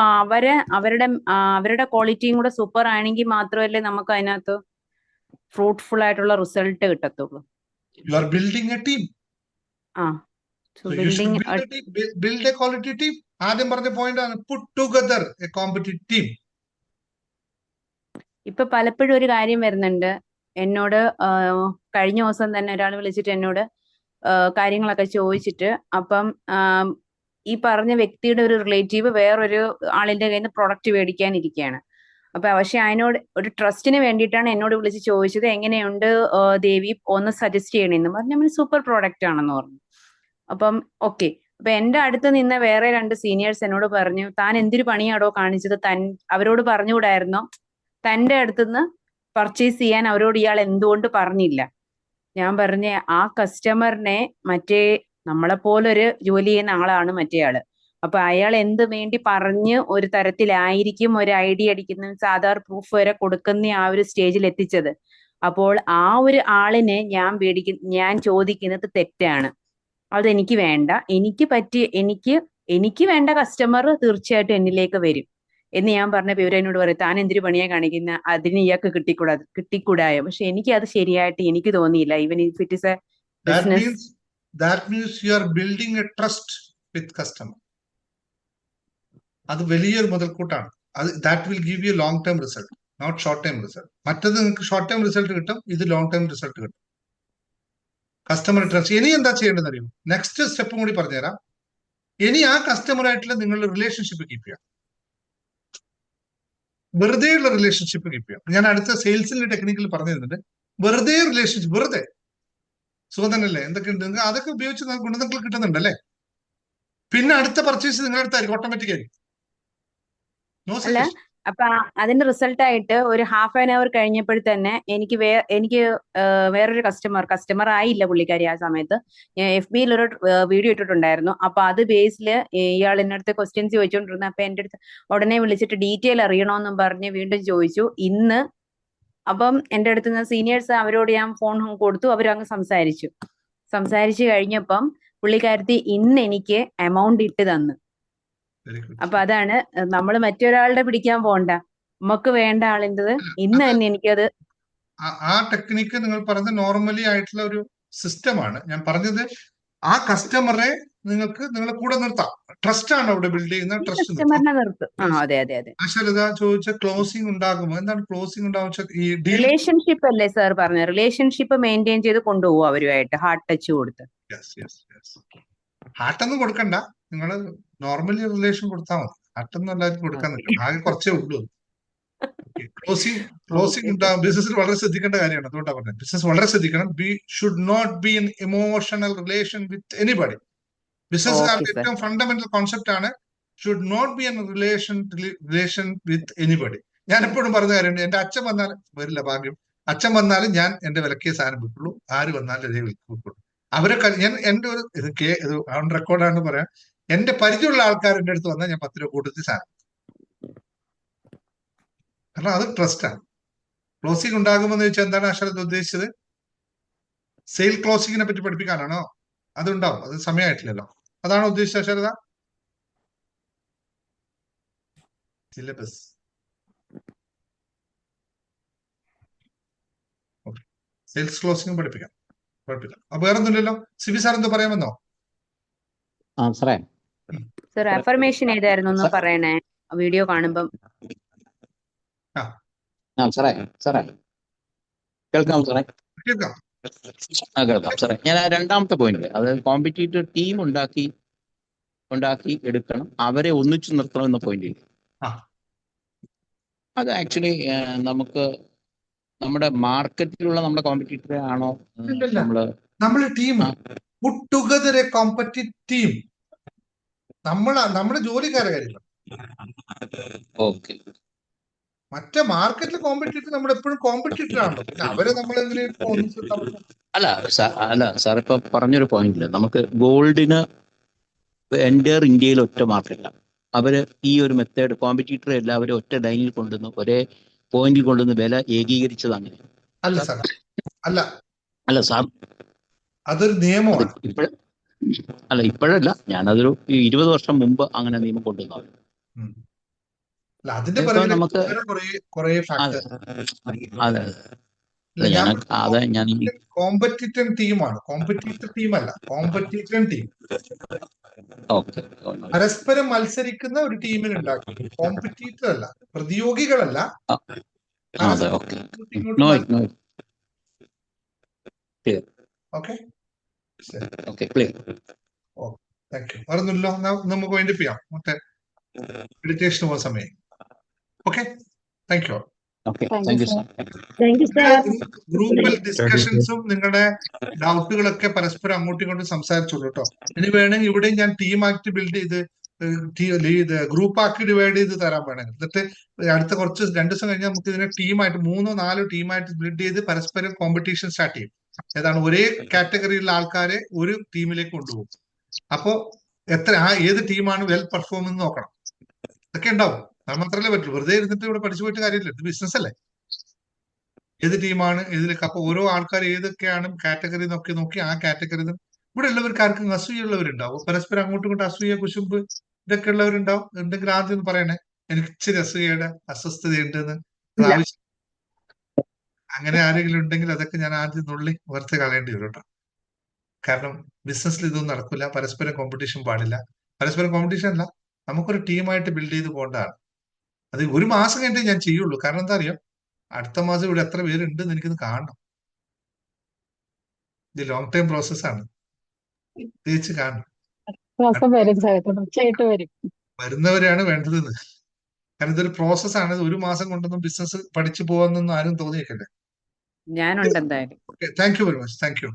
അവരുടെ ക്വാളിറ്റിയും കൂടെ സൂപ്പർ ആണെങ്കിൽ മാത്രമല്ലേ നമുക്ക് അതിനകത്ത് ഫ്രൂട്ട്ഫുൾ ആയിട്ടുള്ള റിസൾട്ട് കിട്ടത്തുള്ളൂ. You are building a team. ആ So you should building build a team, build a quality team. ആദ്യം പറഞ്ഞ പോയിന്റ് ആണ് put together a competent team. ഇപ്പൊ പലപ്പോഴും ഒരു കാര്യം വരുന്നുണ്ട്. എന്നോട് കഴിഞ്ഞ ദിവസം തന്നെ ഒരാൾ വിളിച്ചിട്ട് എന്നോട് കാര്യങ്ങളൊക്കെ ചോദിച്ചിട്ട്, അപ്പം ഈ പറഞ്ഞ വ്യക്തിയുടെ ഒരു റിലേറ്റീവ് വേറൊരു ആളിന്റെ കയ്യിൽ നിന്ന് പ്രൊഡക്റ്റ് മേടിക്കാനിരിക്കുകയാണ്. അപ്പൊ പക്ഷെ അതിനോട് ഒരു ട്രസ്റ്റിന് വേണ്ടിയിട്ടാണ് എന്നോട് വിളിച്ച് ചോദിച്ചത്, എങ്ങനെയുണ്ട് ദേവി, ഒന്ന് സജസ്റ്റ് ചെയ്യണമെന്ന് പറഞ്ഞു. സൂപ്പർ പ്രോഡക്റ്റ് ആണെന്ന് പറഞ്ഞു. അപ്പം ഓക്കെ. അപ്പൊ എന്റെ അടുത്ത് നിന്ന വേറെ 2 സീനിയേഴ്സ് എന്നോട് പറഞ്ഞു, താൻ എന്തൊരു പണിയാടോ കാണിച്ചത്, അവരോട് പറഞ്ഞുകൂടായിരുന്നോ, തന്റെ അടുത്തുനിന്ന് പർച്ചേസ് ചെയ്യാൻ അവരോട് ഇയാൾ എന്തുകൊണ്ട് പറഞ്ഞില്ല? ഞാൻ പറഞ്ഞ ആ കസ്റ്റമറിനെ മറ്റേ നമ്മളെപ്പോലൊരു ജോലി ചെയ്യുന്ന ആളാണ് മറ്റേ ആള്. അപ്പൊ അയാൾ എന്ത് വേണ്ടി പറഞ്ഞ് ഒരു തരത്തിലായിരിക്കും ഒരു ഐഡിയ അടിക്കുന്ന ആധാർ പ്രൂഫ് വരെ കൊടുക്കുന്ന ആ ഒരു സ്റ്റേജിൽ എത്തിച്ചത്. അപ്പോൾ ആ ഒരു ആളിനെ ഞാൻ ചോദിക്കുന്നത് തെറ്റാണ്. അതെനിക്ക് വേണ്ട. എനിക്ക് വേണ്ട കസ്റ്റമർ തീർച്ചയായിട്ടും എന്നിലേക്ക് വരും എന്ന് ഞാൻ പറഞ്ഞപ്പോ ഇവരെന്നോട് പറയും, താൻ എന്തൊരു പണിയാ കാണിക്കുന്ന, അതിന് ഇയാൾക്ക് കിട്ടിക്കൂടായോ? പക്ഷെ എനിക്ക് അത് ശരിയായിട്ട് എനിക്ക് തോന്നിയില്ല. Even if it is A business. That means you are building a trust with customer. അത് വലിയൊരു മുതൽക്കൂട്ടാണ്. that will give you long term result, not short term result. മറ്റത് നിങ്ങൾക്ക് ഷോർട്ട് ടൈം റിസൾട്ട് കിട്ടും, ഇത് ലോങ് ടൈം റിസൾട്ട് കിട്ടും. Customer trust. ഇനി എന്താ ചെയ്യേണ്ടത് അറിയോ? നെക്സ്റ്റ് സ്റ്റെപ്പും കൂടി പറഞ്ഞുതരാം. ഇനി ആ കസ്റ്റമറായിട്ടുള്ള നിങ്ങളുടെ റിലേഷൻഷിപ്പ് കീപ്പ് ചെയ്യാം. വെറുതെ ഉള്ള റിലേഷൻഷിപ്പ് കീപ്പ് ചെയ്യാം. ഞാൻ അടുത്ത സെയിൽസിന്റെ ടെക്നിക്കൽ പറഞ്ഞു തരുന്നുണ്ട്. വെറുതെ റിലേഷൻഷിപ്പ്, വെറുതെ സുഖം തന്നെയല്ലേ, എന്തൊക്കെയുണ്ട് അതൊക്കെ ഉപയോഗിച്ച് ഗുണങ്ങൾ കിട്ടുന്നുണ്ടല്ലേ. പിന്നെ അടുത്ത പർച്ചേസ് നിങ്ങളുടെ അടുത്തായിരിക്കും, ഓട്ടോമാറ്റിക് ആയിരിക്കും. നോ അല്ല, സജഷൻ. അപ്പൊ അതിന്റെ റിസൾട്ട് ആയിട്ട് ഒരു ഹാഫ് ആൻ അവർ കഴിഞ്ഞപ്പോൾ തന്നെ എനിക്ക് വേറൊരു കസ്റ്റമർ ആയില്ല പുള്ളിക്കാരി. ആ സമയത്ത് ഞാൻ FB യിൽ ഒരു വീഡിയോ ഇട്ടിട്ടുണ്ടായിരുന്നു. അപ്പൊ അത് ബേസിൽ ഇയാൾ എന്റെ അടുത്ത് ക്വസ്റ്റ്യൻസ് ചോദിച്ചുകൊണ്ടിരുന്നു. അപ്പൊ എന്റെ അടുത്ത് ഉടനെ വിളിച്ചിട്ട് ഡീറ്റെയിൽ അറിയണമെന്നും പറഞ്ഞ് വീണ്ടും ചോദിച്ചു. ഇന്ന് അപ്പം എന്റെ അടുത്ത് നിന്ന് സീനിയേഴ്സ്, അവരോട് ഞാൻ ഫോൺ കൊടുത്തു. അവരങ്ങ് സംസാരിച്ചു കഴിഞ്ഞപ്പം പുള്ളിക്കാരത്തി ഇന്ന് എനിക്ക് എമൗണ്ട് ഇട്ട് തന്നു. Very good. അപ്പൊ അതാണ് നമ്മൾ മറ്റൊരാളുടെ പിടിക്കാൻ പോണ്ട, നമുക്ക് വേണ്ട ആളിൻ്റെത് ഇന്ന് തന്നെ എനിക്കത്. ആ ടെക്നിക്ക് നിങ്ങൾ പറഞ്ഞ നോർമലി ആയിട്ടുള്ള ഒരു സിസ്റ്റമാണ്. ഞാൻ പറഞ്ഞത് ആ കസ്റ്റമറെ നിങ്ങളെ കൂടെ നിർത്താം. ട്രസ്റ്റ് ആണ് അവിടെ ബിൽഡ് ചെയ്യുന്ന. ട്രസ്റ്റ് കസ്റ്റമറിനെ നിർത്തും. അതെ. ആശാലത ചോദിച്ച ക്ലോസിംഗ് ഉണ്ടാകുമോ? എന്താണ് ക്ലോസിംഗ് ഉണ്ടാവുക? ഈ ഡീൽ റിലേഷൻഷിപ്പ് അല്ലേ സാർ പറഞ്ഞത്? റിലേഷൻഷിപ്പ് മെയിൻറ്റെയിൻ ചെയ്ത് കൊണ്ടുപോകും അവരുമായിട്ട്, ഹാർട്ട് ടച്ച് കൊടുത്ത്. ഹാർട്ടൊന്നും കൊടുക്കണ്ട, നിങ്ങൾ നോർമലി റിലേഷൻ കൊടുത്താൽ മതി. ഹാർട്ടൊന്നും എല്ലാവർക്കും കൊടുക്കുന്നില്ല, ആകെ കുറച്ചേ ഉള്ളൂ. ക്ലോസിംഗ് ഉണ്ടാകും. ബിസിനസ്സിൽ വളരെ ശ്രദ്ധിക്കേണ്ട കാര്യമാണ്. അതുകൊണ്ടാണ് പറഞ്ഞത് ബിസിനസ് വളരെ ശ്രദ്ധിക്കണം. Should not be in emotional relation with anybody. ബിസിനസ്സുകാർക്ക് ഏറ്റവും ഫണ്ടമെന്റൽ കോൺസെപ്റ്റ് ആണ് should not be in relation with anybody. ഞാൻ എപ്പോഴും പറഞ്ഞ കാര്യമുണ്ട്. എന്റെ അച്ഛൻ വന്നാലും വരില്ല, ഭാഗ്യം. അച്ഛൻ വന്നാലും ഞാൻ എന്റെ വിലക്കിയ സാധനം വിൽക്കുള്ളൂ. ആര് വന്നാലും അതേ വിൽക്കുള്ളൂ. അവരെ ഞാൻ എന്റെ ഒരു ഇത് ഓൺ റെക്കോർഡാണെന്ന് പറയാം. എന്റെ പരിചയമുള്ള ആൾക്കാർ എന്റെ അടുത്ത് വന്നാൽ ഞാൻ 10 രൂപ കൂട്ടത്തിൽ സാധനം, കാരണം അത് ട്രസ്റ്റാണ്. ക്ലോസിംഗ് ഉണ്ടാകുമെന്ന് ചോദിച്ചാൽ എന്താണ് അക്ഷരത്ത് ഉദ്ദേശിച്ചത്? സെയിൽ ക്ലോസിങ്ങിനെ പറ്റി പഠിപ്പിക്കാനാണോ? അതുണ്ടാവും, അത് സമയമായിട്ടില്ലല്ലോ. അതാണോ ഉദ്ദേശിച്ചത് അക്ഷരത? സിലബസ് സെയിൽസ് ക്ലോസിംഗ് പഠിപ്പിക്കാം. അപ്പൊ വേറെ ഒന്നുമില്ലല്ലോ. സിബി സാർ എന്തോ പറയാമെന്നോ? സർ അഫർമേഷൻ ഏതായിരുന്നു ഒന്ന് പറയണേ, വീഡിയോ കാണുമ്പം. കേൾക്കാം കേൾക്കാം. സാറേ. ഞാൻ രണ്ടാമത്തെ പോയിന്റ്, അതായത് കോമ്പറ്റീറ്റീവ് ടീം ഉണ്ടാക്കി എടുക്കണം, അവരെ ഒന്നിച്ചു നിർത്തണം എന്ന പോയിന്റ്. അത് ആക്ച്വലി നമുക്ക് നമ്മുടെ മാർക്കറ്റിലുള്ള നമ്മുടെ കോമ്പറ്റീറ്ററെ ആണോ നമ്മളെ team puttu together A competitive team. നമ്മുടെ ജോലിക്കാരെ കാര്യമില്ല. ഓക്കെ. മറ്റേ മാർക്കറ്റിൽ കോമ്പറ്റീറ്റർ നമ്മൾ എപ്പോഴും കോമ്പറ്റീറ്റർ ആണല്ലോ. പിന്നെ അവരെ നമ്മൾ അല്ല സാർ, ഇപ്പൊ പറഞ്ഞൊരു പോയിന്റില് നമുക്ക് ഗോൾഡിന് എൻ്റർ ഇന്ത്യയിൽ ഒറ്റ മാർക്കറ്റാണ്. അവര് ഈ ഒരു മെത്തേഡ് കോമ്പറ്റീറ്റർ എല്ലാവരും ഒറ്റ ലൈനിൽ കൊണ്ടുവന്ന് ഒരേ പോയിന്റിൽ കൊണ്ടുവന്ന് വില ഏകീകരിച്ചതാണ്. അല്ല സാർ. അതൊരു അത് നിയമമാണ്. അല്ല ഇപ്പോഴല്ല, ഞാനതൊരു 20 വർഷം മുമ്പ് അങ്ങനെ നിയമം കൊണ്ടുവന്നവർ. ഉം. അല്ല, അതിന്റെ ഇപ്പൊ പിറകിൽ നമുക്ക് കുറെ അതെ ഫാക്ടേഴ്സ്. അതെ ഇല്ല, ഞാൻ ഞാൻ അതെ ഞാൻ ഈ കോമ്പറ്റീറ്റർ ടീമാണ്, കോമ്പറ്റീറ്റർ ടീമല്ല, കോമ്പറ്റീറ്റർ ടീം. ഓക്കെ പരസ്പരം മത്സരിക്കുന്ന ഒരു ടീമിന് ഉണ്ടാക്കി, കോമ്പറ്റീറ്റർ അല്ല, പ്രതിയോഗികളല്ല, അതെ പരസ്പരം ഓക്കെ അങ്ങോട്ടും ഇങ്ങോട്ടും നോ മത്സരം. നോ ക്ലിയർ ഓക്കെ, ശരി, ഓക്കെ ക്ലിയർ. Thank you. വേറൊന്നുമില്ലോ, നമുക്ക് വേണ്ടി ചെയ്യാം, മറ്റേ മെഡിറ്റേഷൻ പോകുന്ന സമയം. Okay, thank you. Okay thank thank you you sir. Sir. Thank you sir. ഗ്രൂപ്പിൽ ഡിസ്കഷൻസും നിങ്ങളുടെ ഡൗട്ടുകളൊക്കെ പരസ്പരം അങ്ങോട്ടും ഇങ്ങോട്ടും സംസാരിച്ചോളൂ കേട്ടോ. ഇനി വേണമെങ്കിൽ ഇവിടെയും ഞാൻ ടീമാക്കി ബിൽഡ് ചെയ്ത് ഗ്രൂപ്പ് ആക്കി ഡിവൈഡ് ചെയ്ത് തരാൻ വേണമെങ്കിൽ. എന്നിട്ട് അടുത്ത 2 ദിവസം കഴിഞ്ഞാൽ നമുക്ക് ഇതിനെ ടീമായിട്ട് 3 or 4 ടീമായിട്ട് ബിൽഡ് ചെയ്ത് പരസ്പരം കോമ്പറ്റീഷൻ സ്റ്റാർട്ട് ചെയ്യും. ഏതാണ് ഒരേ കാറ്റഗറിയിലുള്ള ആൾക്കാരെ ഒരു ടീമിലേക്ക് കൊണ്ടുപോകും. അപ്പോ ഏത് ടീമാണ് വെൽ പെർഫോമിംഗ് നോക്കണം. ഇതൊക്കെ ഉണ്ടാവും. അത് മാത്രമല്ലേ പറ്റുള്ളൂ. വെറുതെ ഇരുന്നിട്ട് ഇവിടെ പഠിച്ചു പോയിട്ട് കാര്യമില്ല. ഇത് ബിസിനസ് അല്ലേ. ഏത് ടീമാണ് ഇതിലേക്ക്. അപ്പൊ ഓരോ ആൾക്കാർ ഏതൊക്കെയാണ് കാറ്റഗറി നോക്കി ആ കാറ്റഗറി ഇവിടെ ഉള്ളവർക്കാർക്കും അസൂയുള്ളവരുണ്ടാവും. പരസ്പരം അങ്ങോട്ടും ഇങ്ങോട്ടും അസൂയ, കുശുമ്പ് ഇതൊക്കെ ഉള്ളവരുണ്ടാവും. ഉണ്ടെങ്കിൽ ആദ്യം ഒന്ന് പറയണേ, എനിക്ക് ഇച്ചിരി അസൂയയുടെ അസ്വസ്ഥതയുണ്ടെന്ന്. അത് ആവശ്യം. അങ്ങനെ ആരെങ്കിലും ഉണ്ടെങ്കിൽ അതൊക്കെ ഞാൻ ആദ്യം നുള്ളി വെറുതെ കളയേണ്ടി വരും കേട്ടോ. കാരണം ബിസിനസ്സിൽ ഇതൊന്നും നടക്കില്ല. പരസ്പരം കോമ്പറ്റീഷൻ പാടില്ല. പരസ്പരം കോമ്പറ്റീഷൻ അല്ല, നമുക്കൊരു ടീമായിട്ട് ബിൽഡ് ചെയ്ത് പോകേണ്ടതാണ്. അത് 1 മാസം കഴിഞ്ഞിട്ട് ഞാൻ ചെയ്യുള്ളൂ. കാരണം എന്താ അറിയാം, അടുത്ത മാസം ഇവിടെ എത്ര പേരുണ്ടെന്ന് എനിക്കിത് കാണണം. ഇത് ലോങ് ടൈം പ്രോസസ്സാണ്. തിരിച്ച് കാണണം. ദിവസം വരും സാർ, തുടർച്ചയായിട്ട് വരും. വരുന്നവരെയാണ് വേണ്ടതെന്ന്. കാരണം ഇതൊരു പ്രോസസ്സാണ്. 1 മാസം കൊണ്ടൊന്നും ബിസിനസ് പഠിച്ചു പോകാമെന്നൊന്നും ആരും തോന്നിയേക്കല്ലേ. ഞാനുണ്ട് എന്തായാലും. Okay, thank you very much. Thank you.